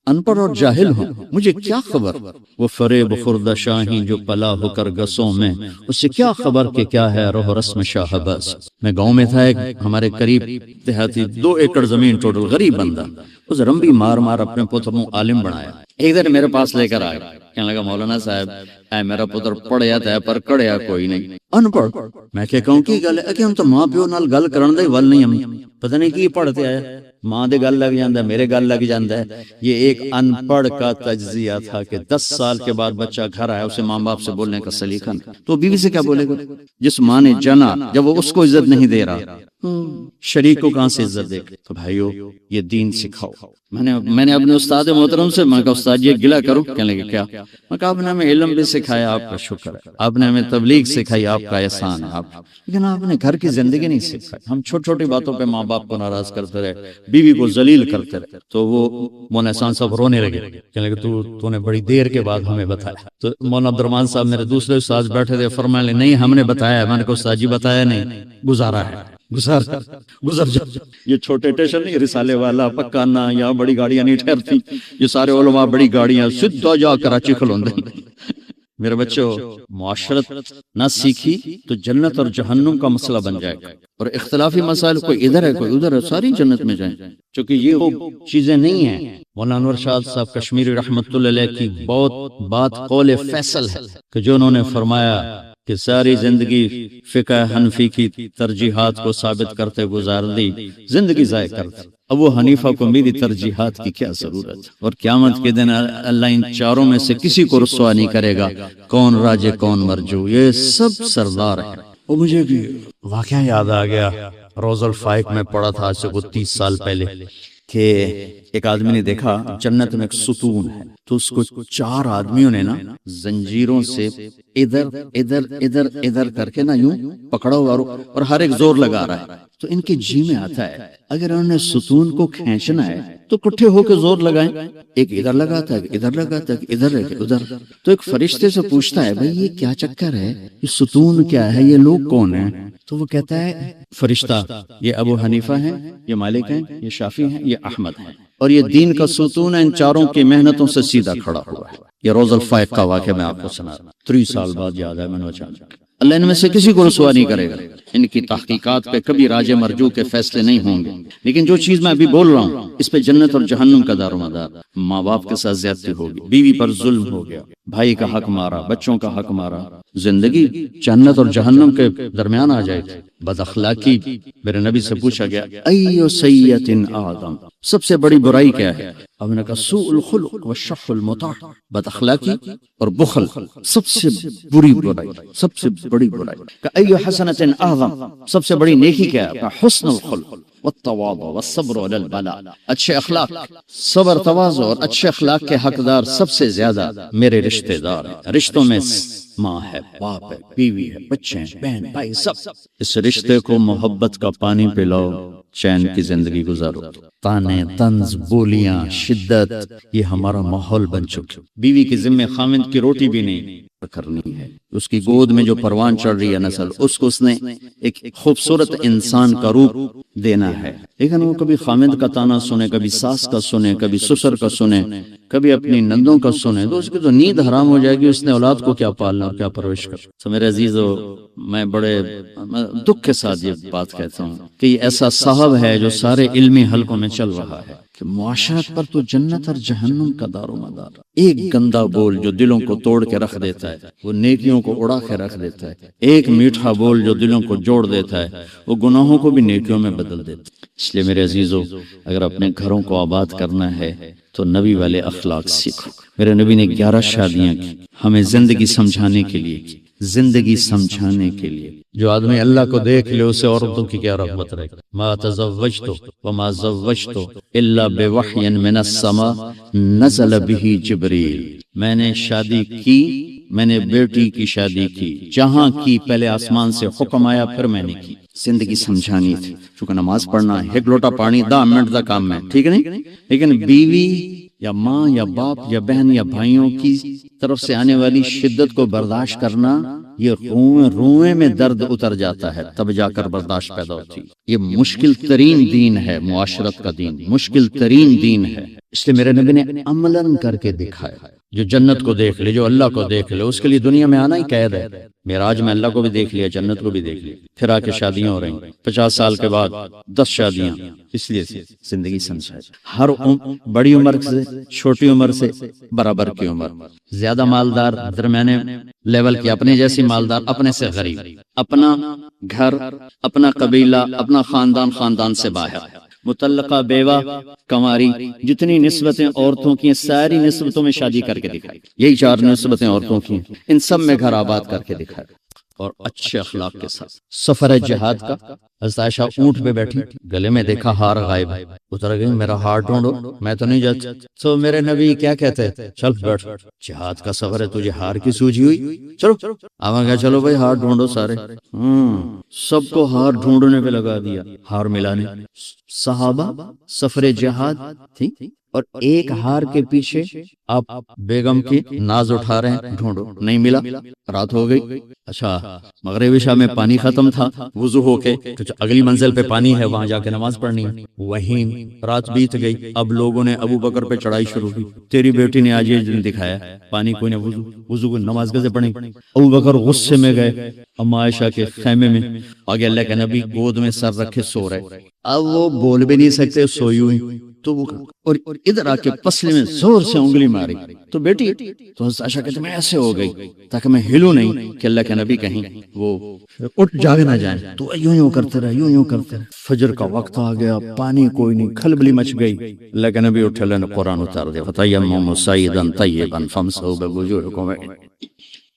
ان پڑھ اور جاہل ہوں، مجھے کیا خبر۔ وہ فریب خردہ شاہی جو پلا ہو کر گسوں میں، اس سے کیا خبر کہ کیا ہے روح رسم شاہ بس۔ میں گاؤں میں تھا، ایک ہمارے قریب دیہاتی 2 ایکڑ زمین ٹوٹل، غریب بندہ، اس رمبی مار مار اپنے پتر کو عالم بنایا۔ ایک دن میرے پاس لے کر آیا، کہنے لگا مولانا صاحب اے میرا پتر پڑھیا تھا پر کڑیا کوئی نہیں، ان پڑھ۔ میں کہ کہوں کی گل ہے کہ ہم تو ماں پیو نال گل کرن دے ول نہیں، ہم پتہ نہیں کی پڑھتے آیا، ماں دے گل لگ جاندا ہے، میرے گل لگ جاندا ہے۔ یہ ایک ان پڑھ کا تجزیہ تھا کہ 10 سال کے بعد بچہ گھر آیا، اسے ماں باپ سے بولنے کا سلیقہ نہیں، تو بیوی سے کیا بولے گا؟ جس ماں نے جنا جب وہ اس کو عزت نہیں دے رہا، شریک کو کہاں سے عزت دے؟ تو بھائیو یہ دین سکھاؤ۔ میں نے اپنے استاد محترم سے میں کہا استاد یہ گلہ کروں، کہنے لگے کیا؟ میں کہا آپ نے ہمیں علم بھی سکھایا، آپ کا شکر ہے، آپ نے ہمیں تبلیغ سکھائی، آپ کا احسان ہے، لیکن آپ نے گھر کی زندگی نہیں سکھائی۔ ہم چھوٹی چھوٹی باتوں پہ ماں باپ کو ناراض کرتے رہے، بیوی کو ذلیل کرتے رہے، تو وہ مولانا احسان صاحب رونے لگے، کہنے لگے تو نے بڑی دیر کے بعد ہمیں بتایا۔ تو مولانا عبد الرحمن صاحب میرے دوسرے استاد بیٹھے تھے، فرمانے لگے نہیں ہم نے بتایا ہے۔ میں نے کہا استاد جی بتایا نہیں، گزارا ہے، گزر جا۔ یہ چھوٹے اسٹیشن نہیں، رسالے والا، پکانا، یہاں بڑی گاڑیاں نہیں ٹھہرتی، یہ سارے علماء بڑی گاڑیاں سیدھا جا کراچی کھلوندے۔ میرے بچوں معاشرت نہ سیکھی تو جنت اور جہنم کا مسئلہ بن جائے گا، اور اختلافی مسائل کوئی ادھر ہے کوئی ادھر ہے، ساری جنت میں جائیں، چونکہ یہ وہ چیزیں نہیں ہیں۔ مولانا انور شاہ صاحب کشمیری رحمۃ اللہ علیہ کی بہت بات قول فیصل ہے کہ جو انہوں نے فرمایا کہ ساری زندگی فقہ حنفی کی ترجیحات کو ثابت کرتے گزار دی، زندگی ضائع کر دی۔ ابو حنیفہ کو میری ترجیحات کی کیا ضرورت، اور قیامت کے دن اللہ ان چاروں میں سے کسی کو رسوا نہیں کرے گا، کون راجے کون مرجو، یہ سب سردار ہیں۔ اور مجھے بھی واقعہ یاد آ گیا، روز الفائق میں پڑھا تھا آج سے 30 سال پہلے، کہ ایک آدمی نے دیکھا جنت میں ایک ستون ہے، تو اس کو 4 آدمیوں نے نا زنجیروں سے ادھر ادھر ادھر ادھر کر کے نا یوں پکڑا ہوا، اور ہر ایک زور لگا رہا ہے۔ تو ان کے جی میں آتا ہے اگر انہوں نے ستون کو کھینچنا ہے تو کٹھے ہو کے زور لگائیں، ایک ادھر لگاتا ہے، ادھر لگاتا ہے، ادھر ادھر۔ تو ایک فرشتے سے پوچھتا ہے بھائی یہ کیا چکر ہے، یہ ستون کیا ہے، یہ لوگ کون ہیں؟ تو وہ کہتا ہے فرشتہ یہ ابو حنیفہ ہیں، یہ مالک ہیں، یہ شافعی ہیں، یہ احمد ہیں، اور یہ دین کا ستون ہے، ان چاروں کی محنتوں سے سیدھا کھڑا ہوا ہے۔ یہ روز الفائق کا واقعہ میں آپ کو سنا رہا ہوں، 3 سال بعد یاد ہے میں نے، اللہ ان میں سے کسی کو رسوا نہیں کرے گا۔ ان کی تحقیقات پہ کبھی راج مرجو کے فیصلے نہیں ہوں گے، لیکن جو چیز میں ابھی بول رہا ہوں اس پہ جنت اور جہنم کا دار و مدار۔ ماں باپ کے ساتھ زیادتی ہوگی، بیوی پر ظلم ہو گیا، بھائی کا حق مارا، بچوں کا حق مارا، زندگی جنت اور جہنم کے درمیان آ جائے گی۔ بد اخلاقی، میرے نبی سے پوچھا گیا ایو سیئۃ اعظم، سب سے بڑی برائی کیا ہے؟ اب نے کہا سوء الخلق والشح المطاع، بد اخلاقی اور بخل سب سے بری برائی، سب سے بڑی برائی۔ کہ ایو حسنۃ اعظم، سب سے بڑی نیکی کیا ہے؟ حسن الخلق والتواضع والصبر علی البلاء، اچھے اخلاق، صبر، تواضع اور اچھے اخلاق کے حقدار سب سے زیادہ میرے رشتہ دار ہیں۔ رشتوں میں ماں ہے، باپ ہے، بیوی ہے، بچے ہیں، بہن بھائی، سب۔ اس رشتے کو محبت کا پانی پلاؤ، چین کی زندگی گزارو۔ تانے، طنز، بولیاں، شدت، یہ ہمارا ماحول بن چکے۔ بیوی کے ذمہ خامند کی روٹی بھی نہیں کرنی ہے، اس کی گود میں جو پروان چڑھ رہی ہے نسل، اس کو اس نے ایک خوبصورت انسان کا روپ دینا ہے، لیکن وہ کبھی خامند کا تانا سنے، کبھی ساس کا سنے، کبھی سسر کا سنے، کبھی اپنی نندوں کا سنے، تو اس کی تو نیند حرام ہو جائے گی، اس نے اولاد کو کیا پالنا اور کیا پرورش کرنا۔ تو میرے عزیزو، میں بڑے دکھ کے ساتھ یہ بات کہتا ہوں کہ یہ ایسا صاحب ہے جو سارے علمی حلقوں میں چل رہا ہے کہ معاشرت پر تو جنت اور جہنم کا دار و مدار۔ ایک گندا بول جو دلوں کو توڑ کے رکھ دیتا ہے، وہ نیکیوں کو اڑا کے رکھ دیتا ہے۔ ایک میٹھا بول جو دلوں کو جوڑ دیتا ہے، وہ گناہوں کو بھی نیکیوں میں بدل دیتا ہے۔ اس لیے میرے عزیزو، اگر اپنے گھروں کو آباد کرنا ہے تو نبی والے اخلاق سیکھو۔ میرے نبی نے 11 شادیاں کی، ہمیں زندگی سمجھانے کے لیے کی، زندگی سمجھانے کے لیے۔ جو آدمی اللہ کو دیکھ لے اسے عورتوں کی کیا رغبت رہے گی؟ ما تزوجت وما زوجت الا بوحی من السماء نزل به جبریل، میں نے شادی کی، میں نے بیٹی کی شادی کی، جہاں کی پہلے آسمان سے حکم آیا، پھر میں نے کی۔ زندگی سمجھانی تھی، چونکہ نماز پڑھنا ہے، ایک لوٹا پانی 10 منٹ کا کام ہے، ٹھیک نہیں؟ لیکن بیوی یا ماں یا باپ یا بہن یا بھائیوں کی طرف سے آنے والی شدت کو برداشت کرنا، یہ روئیں میں درد اتر جاتا ہے، تب جا کر برداشت پیدا ہوتی۔ یہ مشکل ترین دین ہے، معاشرت کا دین مشکل ترین دین ہے۔ اس لیے میرے نبی نے عملاً کر کے دکھایا۔ جو جنت کو دیکھ لے، جو اللہ کو دیکھ لے، اس کے لیے دنیا میں آنا ہی قید ہے۔ معراج میں اللہ کو بھی دیکھ لیا، جنت کو بھی دیکھ لیا، پھر آ کے شادیاں ہو رہی ہیں، 50 سال کے بعد 10 شادیاں۔ اس لیے زندگی سمجھائے، ہر بڑی عمر سے، چھوٹی عمر سے، برابر کی عمر، زیادہ مالدار، درمیانے لیول کی، اپنے جیسی مالدار، اپنے سے غریب، اپنا گھر، اپنا قبیلہ، اپنا خاندان سے باہر، متعلقہ، بیوہ، کنواری، جتنی نسبتیں عورتوں کی ہیں ساری نسبتوں میں شادی کر کے دکھائی۔ یہی 4 نسبتیں عورتوں کی ہیں، ان سب میں گھر آباد کر کے دکھائی، اور اچھے اخلاق کے ساتھ۔ سفر جہاد کا، حضرت عائشہ اونٹ پہ بیٹھی، گلے میں دیکھا ہار غائب ہے، اتر گئی، میرا ہار ڈھونڈو، میں تو نہیں جاتا۔ تو میرے نبی کیا کہتے؟ چل بیٹھ، جہاد کا سفر ہے، تجھے ہار کی سوجھی ہوئی، چلو۔ اب کہا چلو بھائی ہار ڈھونڈو سارے، سب کو ہار ڈھونڈنے پہ لگا دیا، ہار ملانے۔ صحابہ سفر جہاد تھی، اور ایک ہار کے پیچھے آپ بیگم کی ناز اٹھا رہے ہیں، ڈھونڈو، نہیں ملا، رات ہو گئی۔ اچھا، مغرب عشاء میں پانی ختم تھا، وضو ہو کے اگلی منزل پہ پانی ہے، وہاں جا کے نماز پڑھنی ہے، وہیں رات بیت گئی۔ اب لوگوں نے ابو بکر پہ چڑھائی شروع کی، تیری بیٹی نے آج یہ دن دکھایا، پانی کوئی نہ، وضو کو نماز کیسے پڑھیں؟ ابو بکر غصے میں گئے اما عائشہ کے خیمے میں، آگے اللہ کے نبی گود میں سر رکھے سو رہے، اب وہ بول بھی نہیں سکتے، سوئی ہوئی، تو وہ اور ادھر آ کے پسلی میں زور سے انگلی ماری، تو بیٹی، تو حضرت عائشہ کہتے میں ایسے ہو گئی تاکہ میں ہلوں نہیں کہ اللہ کے نبی کہیں وہ اٹھ جاگ نہ جائیں، تو یوں کرتے رہے، یوں کرتے رہے۔ فجر کا وقت آ گیا، پانی کوئی نہیں، کھلبلی مچ گئی، اللہ کے نبی اٹھے، اللہ نے قرآن اتار دیا، فَتَيَمَّمُوا صَعِيدًا طَيِّبًا فَامْسَحُوا بِوُجُوهِكُمْ۔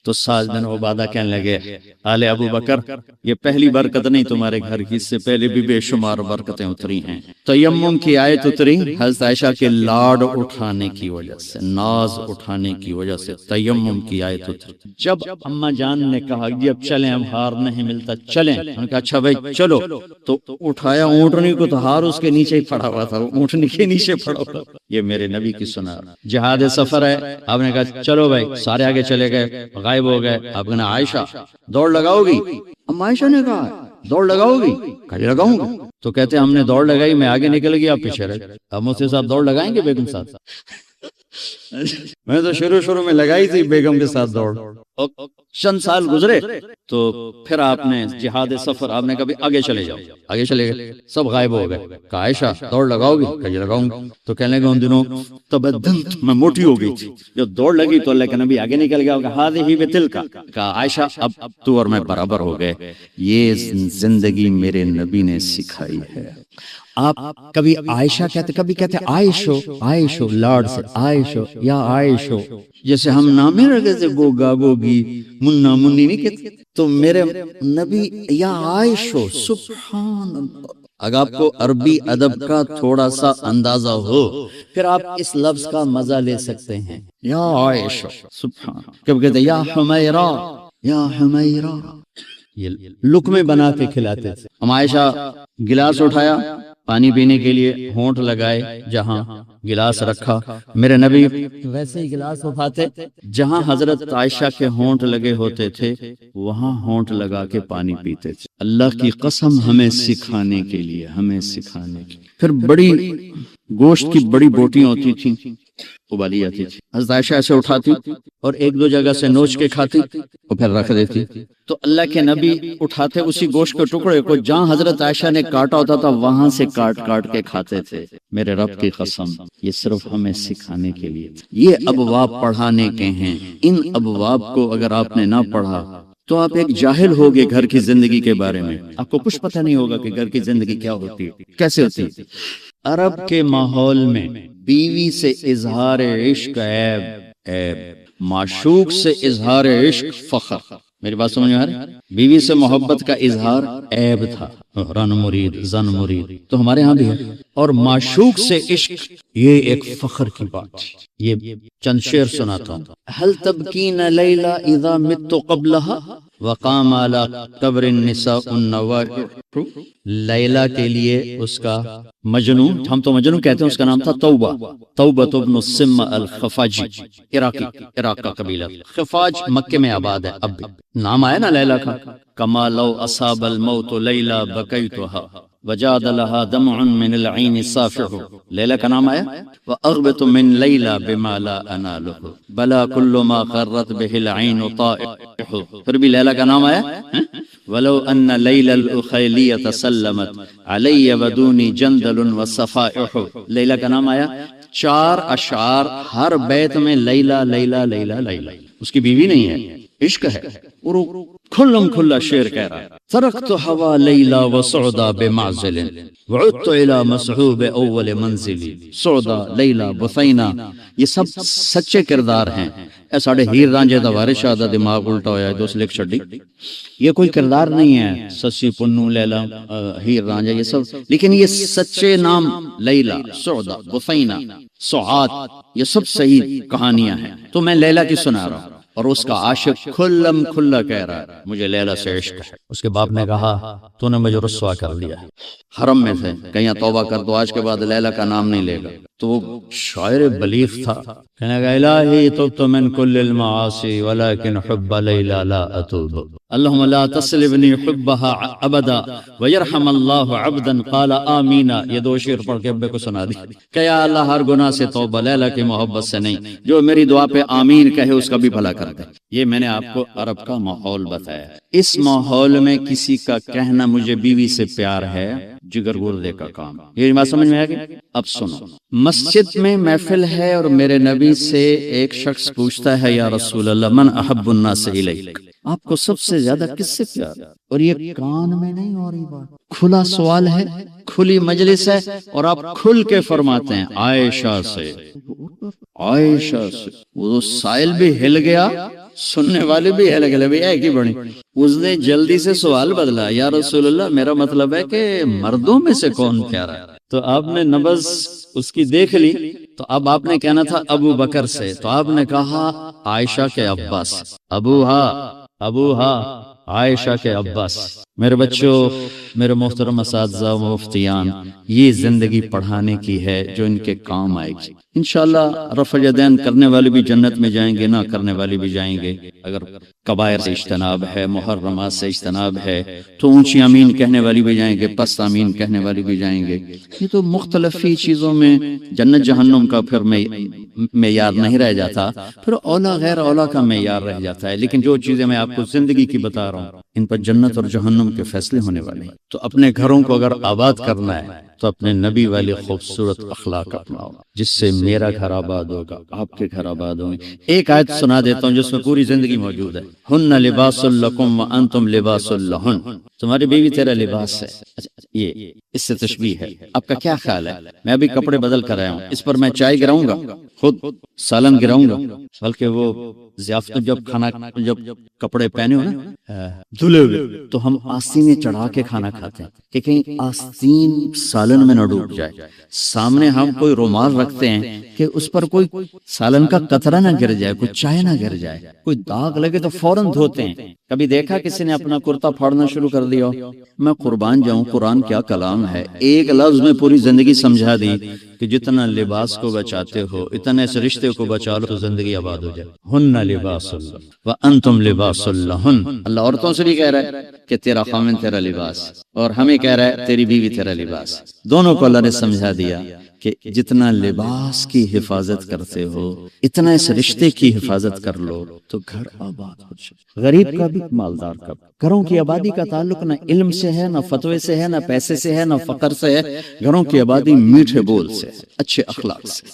تو سعد بن عبادہ کہنے لگے، آل ابو بکر، یہ پہلی برکت نہیں تمہارے گھر کی، اس سے پہلے بھی بے شمار برکتیں اتری ہیں۔ تیمم کی آیت اتری حضرت عائشہ کے لاڈ اٹھانے کی وجہ سے، ناز اٹھانے کی وجہ سے تیمم کی آیت اتری۔ جب اماں جان نے کہا کہ اب چلیں، اب ہار نہیں ملتا، چلیں، انہوں نے کہا اچھا بھائی چلو، تو اٹھایا اونٹنی کو، تو ہار اس کے نیچے ہی پڑا ہوا تھا، اونٹنی کے نیچے پڑا ہوا۔ یہ میرے نبی کی سنا۔ جہاد سفر ہے، آپ نے کہا چلو بھائی، سارے آگے چلے گئے، غائب ہو گئے۔ آپ کہنا عائشہ دوڑ لگاؤ گی؟ ام عائشہ نے کہا دوڑ لگاؤ گی؟ کہا لگاؤں گا۔ تو کہتے ہم نے دوڑ لگائی، میں آگے نکل گیا، آپ پیچھے رہ گئے۔ ہم اس کے ساتھ دوڑ لگائیں گے بیگم صاحب؟ میں تو شروع میں لگائی تھی بیگم کے ساتھ دوڑ، اور چند سال گزرے تو پھر آپ نے جہاد سفر، آپ نے کبھی آگے چلے جاؤ، آگے چلے گئے، سب غائب ہو گئے. کہا عائشہ دوڑ لگاؤ گی؟ کہ لگاؤں گی. تو کہنے لگا ان دنوں تبدنت، میں موٹی ہو گئی تھی، جب دوڑ لگی تو اللہ کے نبی آگے نکل گیا. ہذہ بتلک، کہا عائشہ اب تو اور میں برابر ہو گئے. یہ زندگی میرے نبی نے سکھائی ہے. آپ کبھی عائشہ کہتے، کبھی کہتے عائشو، عائشو لاڈ سے، عائشو یا عائشو، جیسے ہم نامے رکھے تھے گوگا گوگی منا منی نہیں کہتے. تو میرے نبی یا عائشو. سبحان اللہ. اگر آپ کو عربی ادب کا تھوڑا سا اندازہ ہو پھر آپ اس لفظ کا مزہ لے سکتے ہیں. یا عائشہ، سبحان. کبھی کہتے یا حمیرہ، یا حمیرہ. یہ لقمے بنا کے کھلاتے تھے. ہم عائشہ گلاس اٹھایا پانی پینے کے لیے، ہونٹ لگائے جہاں گلاس رکھا، میرے نبی ویسے ہی گلاس اٹھاتے، جہاں حضرت عائشہ کے ہونٹ لگے ہوتے تھے وہاں ہونٹ لگا کے پانی پیتے تھے. اللہ کی قسم ہمیں سکھانے کے لیے، ہمیں سکھانے کے لیے. پھر بڑی گوشت کی بڑی بوٹیاں ہوتی تھیں، ابالی جاتی تھی. حضرت عائشہ ایسے اٹھاتی اور ایک دو جگہ سے نوچ کے کھاتی اور پھر رکھ دیتی. تو اللہ کے نبی اٹھاتے اسی گوشت کے ٹکڑے کو جہاں حضرت عائشہ نے کاٹا ہوتا تھا وہاں سے کاٹ کاٹ کے کھاتے تھے. میرے رب کی قسم یہ صرف ہمیں سکھانے کے لیے. یہ ابواب پڑھانے کے ہیں. ان ابواب کو اگر آپ نے نہ پڑھا تو آپ ایک جاہل ہوگے گھر کی زندگی کے بارے میں. آپ کو کچھ پتہ نہیں ہوگا کہ گھر کی زندگی کیا ہوتی ہے، کیسے ہوتی ہے. عرب کے ماحول میں بیوی سے اظہار عشق عیب، عیب. معشوق سے اظہار عشق فخر. میری بات سمجھ میں آ رہی؟ بیوی سے محبت کا اظہار عیب تھا، رن مرید زن مرید، تو ہمارے ہاں بھی ہے. اور معشوق سے عشق یہ ایک فخر کی بات. یہ چند شعر سناتا ہوں. هل تبکین لیلا اذا مت قبلها وقام على قبر النساء النواح. لیلا کے لیے اس کا مجنون، ہم تو مجنون کہتے ہیں، اس کا نام تھا توبہ. توبہ ابن السم الخفاجی، عراق کا قبیلہ. خفاج مکے میں آباد ہے اب بھی. نام آیا نا لیلا کا. کما لو اصاب الموت لیلا بکیتها وجاد لها دمع من العین صافح. لیلا کا نام آیا. واغبط من لیلا بما لا اناله بلا كل ما قرت به العین طائح. پھر بھی لیلا کا نام آیا. ولو ان لیلا الاخیلیة سلمت علی ودونی جندل وصفائح. لیلا کا نام آیا. 4 اشعار ہر بیت میں لیلا لیلا لیلا لیلا. اس کی بیوی نہیں ہے، عشق ہے. اور کھلم کھلا شعر کہہ رہا ہے. ترکت ہوا لیلا و سعدا بمعزل وعدت الى مسحوب اول منزلی. سعدا، لیلا، بثینہ، یہ سب سچے کردار ہیں. اے ساڑھے ہیر رانجے دا وارث شاہ دا دماغ الٹا ہویا ہے، دوست لکھ چھڑی. یہ کوئی کردار نہیں ہے، سسی پنو لیلا ہیر رانجے یہ سب، لیکن یہ سچے نام لیلا، سعدا، بثینہ، سعاد، یہ سب صحیح کہانیاں ہیں. تو میں لیلا کی سنا رہا ہوں اور اس کا عاشق کھلم کھلا کہہ رہا ہے مجھے لیلا سے عشق ہے. اس کے باپ نے کہا تو نے مجھے رسوا کر لیا. حرم میں تھے، کہیں توبہ کر دو، آج کے بعد لیلا کا نام نہیں لے گا. تو وہ شاعر بلیغ تھا، کہنے لگا الہی تبت من کل المعاصی ولكن حب لیلا لا اتوب. اللہم لا تسلبنی حبها ابدا ویرحم اللہ عبدا قال آمین. یہ 2 شعر پڑھ کے ابے کو سنا دی کہ یا اللہ ہر گناہ سے توبہ، لیلا کی محبت سے نہیں. جو میری دعا پہ آمین کہے اس کا بھی بھلا کر دے. یہ میں نے آپ کو عرب کا ماحول بتایا. اس ماحول میں کسی کا کہنا مجھے بیوی سے پیار ہے جگر گردے کا کام. یہ بات سمجھ میں آ گئی؟ اب سنو. مسجد میں محفل ہے اور میرے نبی سے ایک شخص پوچھتا ہے یا رسول اللہ من احب الناس الیک. آپ کو سب سے زیادہ کس سے پیار؟ اور یہ کان میں نہیں ہو رہی بات، کھلا سوال ہے، کھلی مجلس ہے اور آپ کھل کے فرماتے ہیں عائشہ سے. عائشہ سے. وہ سائل بھی ہل گیا، سننے والے بھی ہل گئے. بھی ایک ہی بڑی. اس نے جلدی سے سوال بدلا، یا رسول اللہ میرا مطلب ہے کہ مردوں میں سے کون پیارا ہے؟ تو آپ نے نبض اس کی دیکھ لی. تو اب آپ نے کہنا تھا ابو بکر سے، تو آپ نے کہا عائشہ کے عباس. ابوہا عائشہ کے عباس. میرے بچوں، میرے محترم اساتذہ و مفتیان، یہ زندگی پڑھانے کی ہے جو ان کے کام آئے گی. انشاءاللہ رفع یدین کرنے والے بھی جنت میں جائیں گے، نہ کرنے والے بھی جائیں گے. اگر کبائر سے اجتناب ہے، محرمات سے اجتناب ہے تو اونچی آمین کہنے والی بھی جائیں گے، پست آمین کہنے والی بھی جائیں گے. یہ تو مختلف ہی چیزوں میں جنت جہنم کا پھر میں معیار نہیں رہ جاتا، پھر اولا غیر اولا کا معیار رہ جاتا ہے۔ لیکن جو چیزیں میں آپ کو زندگی کی بتا رہا ہوں، ان پر جنت اور جہنم کے فیصلے ہونے والے ہیں۔ تو اپنے گھروں کو اگر آباد کرنا ہے تو اپنے نبی والے خوبصورت اخلاق اپناؤ، جس سے میرا گھر آباد ہوگا، آپ کے گھر آباد ہوں گے۔ ایک آیت سنا دیتا ہوں جس میں پوری زندگی موجود ہے۔ ہن لباس لکم وانتم لباس لہن، تمہاری بیوی تیرا لباس ہے۔ یہ اس سے تشبیہ ہے۔ آپ کا کیا خیال ہے؟ میں ابھی کپڑے بدل کر آیا ہوں، اس پر میں چائے گراؤں گا، خود سالن گراؤں گا، بلکہ وہ ضیافت جب کپڑے پہنے ہو نا دھلے ہوئے، تو ہم آستینیں چڑھا کے کھانا کھاتے ہیں کہ کہیں آستین سالن میں نہ ڈوب جائے۔ سامنے ہم کوئی رومال رکھتے ہیں کہ اس پر کوئی سالن کا قطرہ نہ گر جائے، کوئی چائے نہ گر جائے، کوئی داغ لگے تو فوراً دھوتے ہیں۔ کبھی دیکھا کسی نے اپنا کرتا پھاڑنا شروع کر دیا؟ میں قربان جاؤں، قرآن کیا کلام ہے، ایک لفظ میں پوری زندگی سمجھا دی کہ جتنا لباس کو بچاتے ہو اتنے اس رشتے کو بچا لو تو زندگی آباد ہو جائے۔ ہن لباس وانتم لباس لہن، اللہ عورتوں سے بھی کہہ رہا ہے کہ تیرا خامن تیرا لباس، اور ہمیں کہہ رہا ہے تیری بیوی تیرا لباس۔ دونوں کو اللہ نے سمجھا دیا کہ جتنا لباس کی حفاظت کرتے ہو اتنا اس رشتے کی حفاظت کر لو تو گھر آباد ہو جائے۔ غریب کا بھی مالدار کا بھی۔ گھروں کی آبادی کا تعلق نہ علم سے ہے، نہ فتوے سے ہے، نہ پیسے سے ہے، نہ فقر سے ہے۔ گھروں کی آبادی میٹھے بول سے، اچھے اخلاق سے،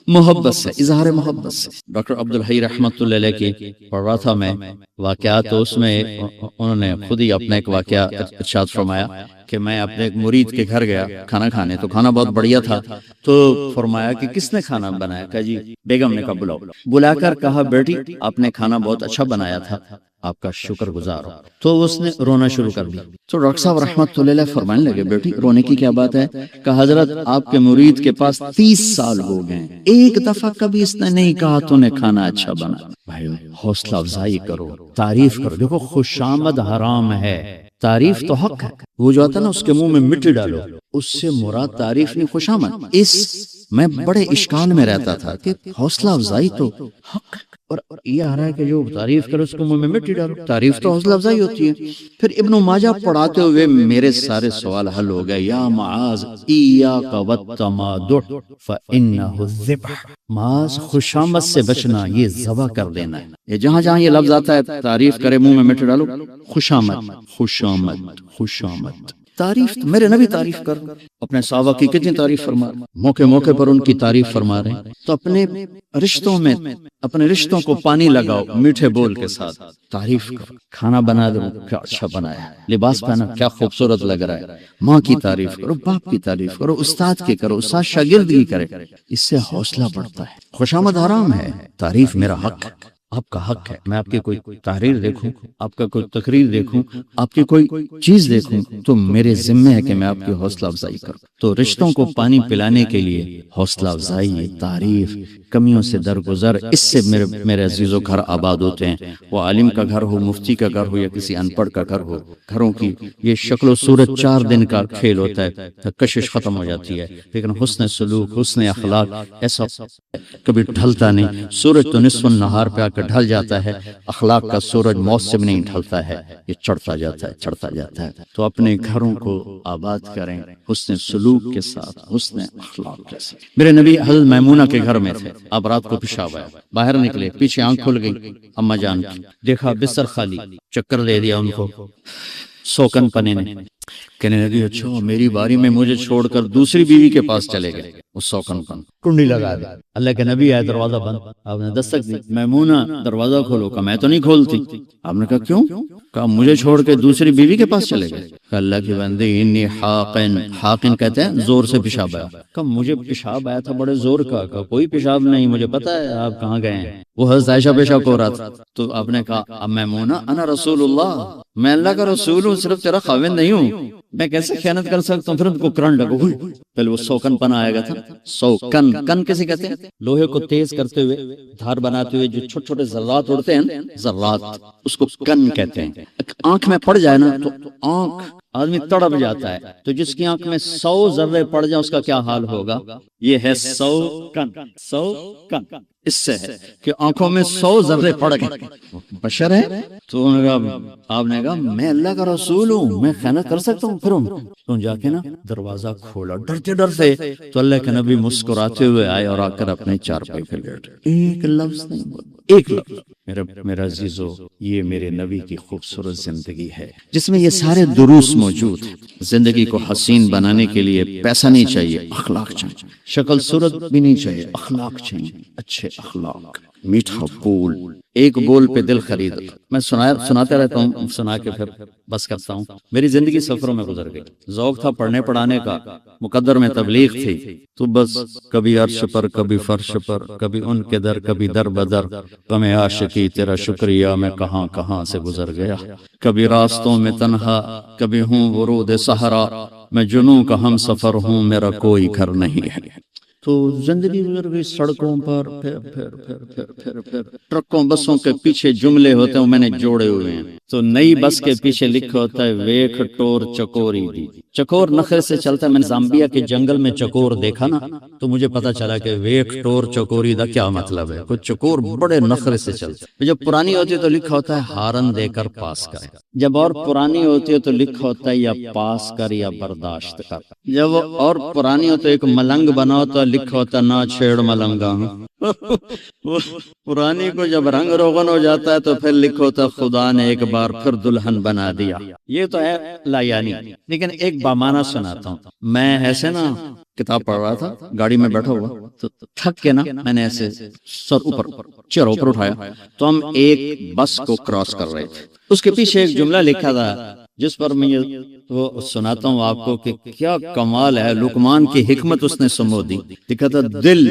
محبت سے، اظہار محبت سے۔ ڈاکٹر عبدالحی رحمۃ اللہ علیہ کی پڑھ رہا تھا میں واقعات، تو اس میں انہوں نے خود ہی اپنا ایک واقعہ ارشاد فرمایا کہ میں اپنے ایک مرید کے گھر گیا کھانا کھانے، تو کھانا بہت بڑھیا تھا، تو فرمایا کہ کس نے کھانا بنایا؟ کہا جی بیگم نے۔ کہا بلاؤ۔ بلا کر کہا بیٹی آپ نے کھانا بہت اچھا بنایا تھا، آپ کا شکر گزار ہوں۔ تو اس نے رونا شروع کر دیا۔ تو ڈاکٹر صاحب رحمۃ اللہ علیہ فرمانے لگے بیٹی رونے کی کیا بات ہے؟ کہ حضرت آپ کے مرید کے پاس 30 سال ہو گئے، ایک دفعہ کبھی اس نے نہیں کہا تو نے کھانا اچھا بنا۔ بھائی حوصلہ افزائی کرو، تعریف کرو۔ دیکھو خوشامد حرام ہے، تعریف تو حق ہے۔ وہ جو آتا ہے نا اس کے منہ میں مٹی ڈالو، اس سے مراد تعریف نہیں خوشامد۔ اس میں بڑے اشکال میں رہتا تھا کہ حوصلہ افزائی تو حق ہے، اور یہ آ رہا ہے کہ جو تعریف کرو اس کو منہ میں مٹی ڈالو۔ تعریف تو حوصلہ افزائی ہوتی ہے۔ پھر ابن ماجہ پڑھاتے ہوئے میرے سارے سوال حل ہو گئے۔ یا معاذ ایاک والتمادح فانہ الذبح، معاذ خوشامد سے بچنا، یہ ذبح کر دینا ہے۔ یہ جہاں جہاں یہ لفظ آتا ہے تعریف کرے منہ میں مٹی ڈالو، خوشامد خوشامد خوشامد۔ تعریف میرے نبی تعریف کر، اپنے صحابہ کی کتنی تعریف فرما رہے ہیں، موقع موقع پر ان کی تعریف فرما رہے ہیں۔ تو اپنے رشتوں میں اپنے رشتوں کو پانی لگاؤ، میٹھے بول کے ساتھ تعریف کرو۔ کھانا بنا دو کیا اچھا بنایا ہے، لباس پہنا کیا خوبصورت لگ رہا ہے، ماں کی تعریف کرو، باپ کی تعریف کرو، استاد کی کرو، استاد شاگرد کی کرے، اس سے حوصلہ بڑھتا ہے۔ خوشامد حرام ہے، تعریف میرا حق ہے، آپ کا حق ہے۔ میں آپ کی کوئی تحریر دیکھوں، آپ کا کوئی تقریر دیکھوں، آپ کی کوئی چیز دیکھوں تو میرے ذمہ ہے کہ میں آپ کی حوصلہ افزائی کروں۔ تو رشتوں کو پانی پلانے کے لیے حوصلہ افزائی، تعریف، کمیوں سے درگزر، اس سے میرے عزیزوں گھر آباد ہوتے ہیں۔ وہ عالم کا گھر ہو، مفتی کا گھر ہو، یا کسی ان پڑھ کا گھر ہو، گھروں کی یہ شکل و صورت 4 دن کا کھیل ہوتا ہے، کشش ختم ہو جاتی ہے، لیکن حسن سلوک، حسن اخلاق ایسا کبھی ڈھلتا نہیں۔ سورج تو نصف النہار پہ آ کر ڈھل جاتا ہے، اخلاق کا سورج موسم نہیں ڈھلتا ہے، یہ چڑھتا جاتا ہے چڑھتا جاتا ہے۔ تو اپنے گھروں کو آباد کریں حسن سلوک کے ساتھ، حسن اخلاق کے ساتھ۔ میرے نبی حضرت میمونہ کے گھر میں تھے، اب رات کو پیشاب آیا، باہر نکلے، پیچھے آنکھ کھل گئی اما جان کی، دیکھا بستر خالی، چکر دے دیا ان کو، سوکن پنے نے، کہنے لگی اچھا میری باری میں مجھے چھوڑ کر دوسری بیوی کے پاس چلے گئے۔ وہ سوکن پن کنڈی لگا دی، اللہ کے نبی آئے، دروازہ بند، آپ نے دستک دی، میمونہ دروازہ کھولو، کہا میں تو نہیں کھولتی۔ آپ نے کہا کیوں؟ کہا مجھے چھوڑ کے دوسری بیوی کے پاس چلے گئے۔ کہا اللہ کی بندی انی حاقن، حاقن کہتے ہیں زور سے پیشاب آیا۔ کہا مجھے پیشاب آیا تھا بڑے زور کا۔ کہا کوئی پیشاب نہیں، مجھے پتا ہے آپ کہاں گئے ہیں۔ وہ حضرت عائشہ پیشاب ہو رہا تھا، تو آپ نے کہا اب میمونہ انا رسول اللہ، میں اللہ کا رسول ہوں، صرف تیرا خاوند نہیں ہوں، میں کیسے خیانت کر سکتا ہوں؟ پھر ان کو کرنٹ لگا، پہلے وہ سوکن پنا آئے گا تھا، سوکن، کن کیسے کہتے ہیں؟ لوہے کو تیز کرتے ہوئے، دھار بناتے ہوئے جو چھوٹے چھوٹے ذرات اڑتے ہیں، ذرات، اس کو کن کہتے ہیں۔ آنکھ میں پڑ جائے نا تو آنکھ آدمی تڑپ جاتا ہے، تو جس کی آنکھ میں 100 ذرے پڑ جائیں اس کا کیا حال ہوگا؟ یہ ہے 100 کن، 100 کن اس سے ہے کہ آنکھوں میں 100 ذرے پڑ گئے، بشر ہے۔ تو انہوں نے کہا، آپ نے کہا میں اللہ کا رسول ہوں، میں خیانت کر سکتا ہوں؟ پھر تو جا کے نا دروازہ کھولا ڈرتے ڈرتے، تو اللہ کے نبی مسکراتے ہوئے آئے اور آ کر اپنے چارپائی پہ لیٹ گئے، ایک لفظ نہیں بولا، ایک لفظ۔ میرا عزیزو، یہ میرے نبی کی خوبصورت زندگی ہے جس میں یہ سارے دروس موجود ہیں۔ زندگی کو حسین بنانے کے لیے پیسہ نہیں چاہیے، اخلاق چاہیے، شکل صورت بھی نہیں چاہیے، اخلاق چاہیے، اچھے اخلاق، میٹھا بول، ایک بول پہ دل خرید۔ میں سناتے رہتا ہوں، سنا کے پھر بس کرتا ہوں۔ میری زندگی سفروں میں گزر گئی، ذوق تھا پڑھنے پڑھانے کا، مقدر میں تبلیغ تھی، تو بس کبھی عرش پر، کبھی فرش پر، کبھی ان کے در، کبھی در بدر، غم عاشقی تیرا شکریہ میں کہاں کہاں سے گزر گیا، کبھی راستوں میں تنہا، کبھی ہوں ورود صحرا، میں جنوں کا ہم سفر ہوں، میرا کوئی گھر نہیں ہے۔ تو زندگی گزر گئی سڑکوں پر، پھر ٹرکوں بسوں کے پیچھے جملے ہوتے ہیں، میں نے جوڑے ہوئے ہیں۔ تو نئی بس کے پیچھے لکھا ہوتا ہے، ویکھ ٹور چکوری دی۔ چکور نخرے سے چلتا ہے، میں نے زامبیا کے جنگل میں چکور دیکھا نا، تو مجھے پتا چلا کہ ویکھ ٹور چکوری دا کیا مطلب ہے۔ کوئی چکور بڑے نخرے سے چلتا ہے۔ جب پرانی ہوتی ہے تو لکھا ہوتا ہے ہارن دے کر پاس کر، جب اور پرانی ہوتی ہے تو لکھا ہوتا ہے یا پاس کر یا برداشت کر، جب اور پرانی ہو تو ایک ملنگ بنا ہوتا ہے، لکھا ہوتا نہ چھیڑ ملنگا۔ پرانی کو جب رنگ روغن ہو جاتا ہے تو پھر لکھا ہوتا خدا نے ایک بار پھر دلہن بنا دیا۔ یہ تو ہے لایانی، لیکن ایک بامانہ سناتا ہوں۔ میں ایسے نا کتاب پڑھ رہا تھا، گاڑی میں بیٹھا ہوا، تو تھک کے نا میں نے ایسے سر اوپر، چہرہ اوپر اٹھایا، تو ہم ایک بس کو کراس کر رہے تھے۔ اس کے پیچھے ایک جملہ لکھا تھا جس پر میں وہ سناتا ہوں آپ کو کہ کیا کمال ہے، لقمان کی حکمت اس نے سمو دی۔ لکھا تھا دل،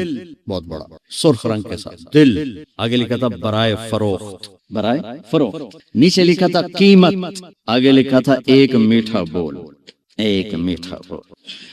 بہت بڑا سرخ رنگ کے ساتھ دل، آگے لکھا تھا برائے فروخت، برائے فروخت، نیچے لکھا تھا قیمت، آگے لکھا تھا ایک میٹھا بول، ایک میٹھا بول۔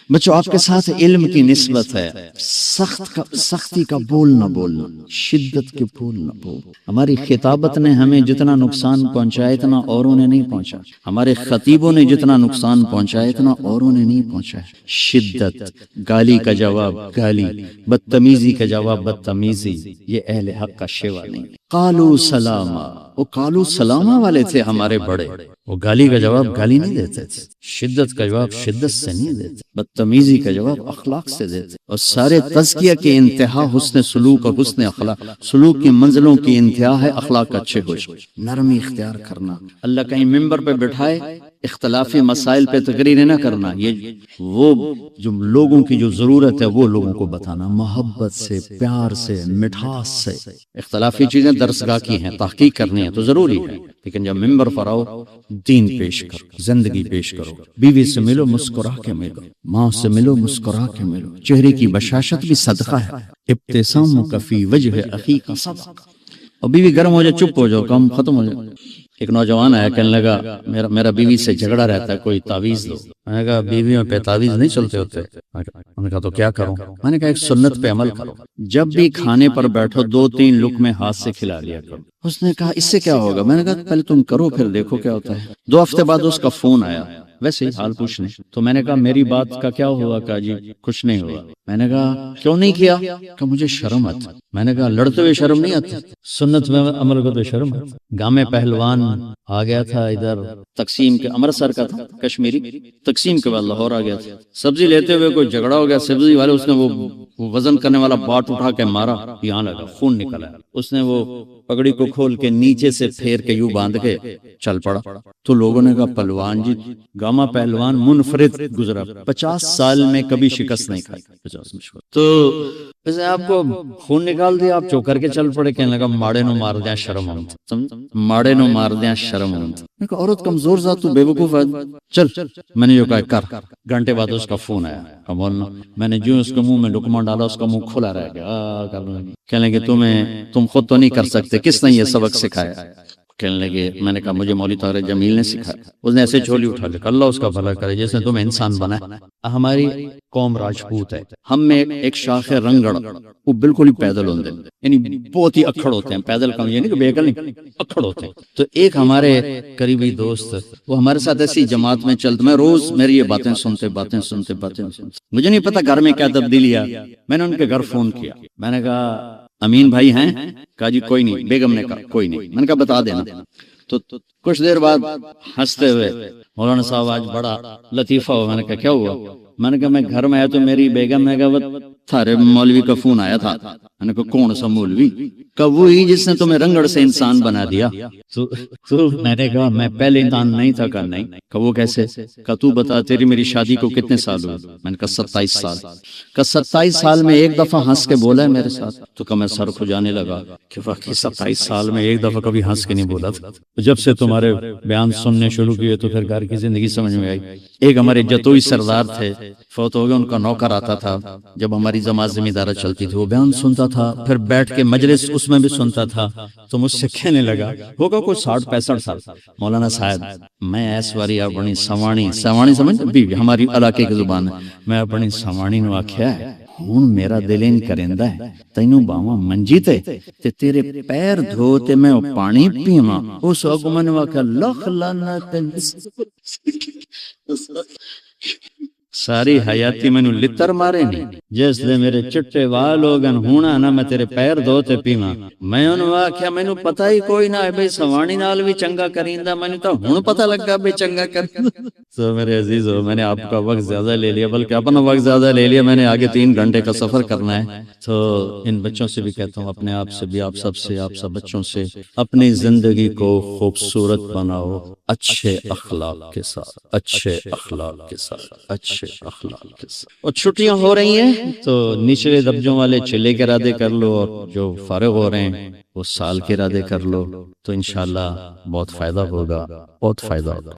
بچوں آپ کے ساتھ علم کی نسبت ہے، سختی کا بول نہ بولنا، شدت کے بول نہ بول۔ ہماری خطابت نے ہمیں جتنا نقصان پہنچایا اتنا اوروں نے نہیں پہنچا، ہمارے خطیبوں نے جتنا نقصان پہنچایا اتنا اوروں نے نہیں پہنچایا۔ شدت، گالی کا جواب گالی، بدتمیزی کا جواب بدتمیزی، یہ اہل حق کا شیوا نہیں۔ قالو سلاما، وہ قالو سلاما والے تھے ہمارے بڑے، وہ گالی کا جواب گالی نہیں دیتے تھے، شدت کا جواب شدت سے نہیں دیتے، بدتمیزی کا جواب اخلاق سے دیتے، اور سارے تزکیہ کی انتہا حسن سلوک اور حسن اخلاق، سلوک کی منزلوں کی انتہا ہے اخلاق اچھے ہو جائے، نرمی اختیار کرنا۔ اللہ کہیں ممبر پہ بٹھائے، اختلافی مسائل پہ تقریر نہ کرنا، یہ وہ جو لوگوں کی جو ضرورت ہے وہ لوگوں کو بتانا، محبت سے، پیار سے، مٹھاس سے۔ اختلافی چیزیں درسگاہ کی ہیں، تحقیق کرنی ہے تو ضروری ہے، لیکن جب ممبر پر آؤ دین پیش کرو، زندگی پیش کرو، بیوی سے ملو مسکرا کے ملو، ماں سے ملو مسکرا کے ملو، چہرے کی بشاشت بھی صدقہ ہے، ابتسام کا فی وجہ اخی کا صدقہ۔ اور بیوی گرم ہو جائے چپ ہو جاؤ، کام ختم ہو جائے۔ ایک نوجوان آیا کہنے لگا میرا بیوی سے جھگڑا رہتا ہے، کوئی تعویذ دو۔ میں نے کہا بیویوں پہ تعویذ نہیں چلتے ہوتے۔ انہوں نے کہا تو کیا کروں؟ میں نے کہا ایک سنت پہ عمل کرو، جب بھی کھانے پر بیٹھو 2-3 لقمے ہاتھ سے کھلا لیا کرو۔ اس نے کہا اس سے کیا ہوگا؟ میں نے کہا پہلے تم کرو پھر دیکھو کیا ہوتا ہے۔ 2 ہفتے بعد اس کا فون آیا، ویسے ہی حال پوچھنے۔ تو میں نے کہا میری بات کا کیا ہوا؟ کہا جی کچھ نہیں ہوا۔ میں نے کہا کیوں نہیں کیا؟ کہ مجھے شرم آتی۔ میں نے کہا لڑتے ہوئے شرم نہیں آتی؟ سنت میں عمل کو تو شرم ہے۔ گاؤں میں پہلوان آ گیا تھا ادھر تقسیم کے، امرتسر کا تھا، کشمیری، تقسیم کے بعد لاہور آ گیا تھا۔ سبزی لیتے ہوئے کوئی جھگڑا ہو گیا، سبزی والے اس نے وہ وزن کرنے والا باٹ اٹھا کے مارا، یہاں لگا، خون نکلا۔ اس نے وہ پگڑی کو کھول کے نیچے سے پھیر کے یوں باندھ کے چل پڑا۔ تو لوگوں نے کہا پہلوان جی، گاما پہلوان منفرد گزرا، 50 سال میں کبھی شکست نہیں کھائی۔ تو ویسے آپ کو خون نکال دیا، آپ چو کر کے چل پڑے۔ کہنے لگا ماڑے نو مار دیا شرم آمد، ماڑے نو مار دیا شرم آمد۔ میں کہا عورت کمزور ذات، تو بے وقوف ہے، چل۔ میں نے جو کہا کر۔ گھنٹے بعد اس کا فون آیا، مولانا میں نے جو اس کے منہ میں لقمہ ڈالا اس کا منہ کھلا رہ گیا۔ کہنے لگے تم خود تو نہیں کر سکتے، کس نے یہ سبق سکھایا؟ کہنے لگے، میں نے کہا مجھے مولوی طاہر جمیل نے سکھایا. اس نے ایسے جھولی اٹھا لی، اللہ اس کا بھلا کرے جس نے تمہیں انسان بنایا. ہماری قوم راجپوت ہے، ہم میں ایک شاخ رنگڑ، وہ بالکل ہی پیدل ہوتے ہیں، یعنی بہت ہی اکھڑ ہوتے ہیں. پیدل کم یہ نہیں کہ بیکل نہیں، اکھڑ ہوتے ہیں. تو ایک ہمارے قریبی دوست وہ ہمارے ساتھ ایسی جماعت میں چلتے، میں روز میری یہ باتیں سنتے مجھے نہیں پتا گھر میں کیا تبدیلی آ. میں نے ان کے گھر فون کیا، میں نے کہا امین بھائی ہیں؟ کہا جی کوئی نہیں. بیگم نے کہا کوئی نہیں. میں نے کہا بتا دینا. تو کچھ دیر بعد ہنستے ہوئے، مولانا صاحب آج بڑا لطیفہ ہوا. میں نے کہا کیا ہوا؟ میں نے کہا میں گھر میں آیا تو میری بیگم نے کہا تھارے مولوی کا فون آیا تھا. میں نے کہا کون سا مولوی؟ کہا وہی جس نے تمہیں رنگڑ سے انسان بنا دیا. تو میں نے کہا میں پہلے انسان نہیں تھا. کہا نہیں. کہا وہ کیسے؟ کہا تو بتا تیری میری شادی کو کتنے سال ہوئے؟ میں نے کہا 27 سال. کہا 27 سال میں ایک دفعہ ہنس کے بولا ہے میرے ساتھ؟ تو کہا میں سر کھجانے لگا کہ واقعی 27 سال میں ایک دفعہ کبھی ہنس کے نہیں بولا تھا. جب سے تمہارے بیان سننے شروع کیے تو پھر گھر کی زندگی سمجھ میں آئی. ایک ہمارے جتوئی سردار تھے، فوت ہو گئے، ان کا نوکر آتا تھا جب ہماری جماعت زمیندارہ چلتی تھی، وہ بیان سنتا تھا، پھر بیٹھ کے مجلس اس میں بھی سنتا تھا. تو مجھ سے کہنے لگا ہوگا کوئی 60-65 سال، مولانا صاحب میں اس واری اپنی سوانی سمجھ بھی ہماری علاقے کی زبان ہے، میں اپنی سوانی نو آکھیا ہے ہن میرا دل ان کریندا ہے تینوں باواں منجی تے تیرے پیر دھو تے میں او پانی پیواں. اس اگوں میں نے آکھیا لکھ لعنت ساری حیاتی مینوں لتر مارے نہیں. جس دے میرے چٹے وال ہو گن ہونا نہ میں تیرے پیر دھو تے پیواں. میں انہوں آکھیا مینوں پتہ ہی کوئی نہ بھئی سوانی نال بھی چنگا کریندا، مینوں تو ہن پتہ لگا بھی چنگا کریندا. تو میرے عزیزو میں نے آپ کا وقت زیادہ لے لیا، بلکہ اپنا وقت زیادہ لے لیا. میں نے آگے 3 گھنٹے کا سفر کرنا ہے. تو ان بچوں سے بھی کہتا ہوں، اپنے آپ سے بھی، آپ سب بچوں سے اپنی زندگی کو خوبصورت بناؤ، اچھے اخلاق کے ساتھ، اچھے اخلاق کے ساتھ، اچھے اخلاق کے ساتھ. اور چھٹیاں ہو رہی ہیں تو نچلے درجوں والے چلے کے ارادے کر لو، اور جو فارغ ہو رہے ہیں وہ سال کے ارادے کر لو، تو انشاءاللہ بہت فائدہ ہوگا، بہت فائدہ ہوگا.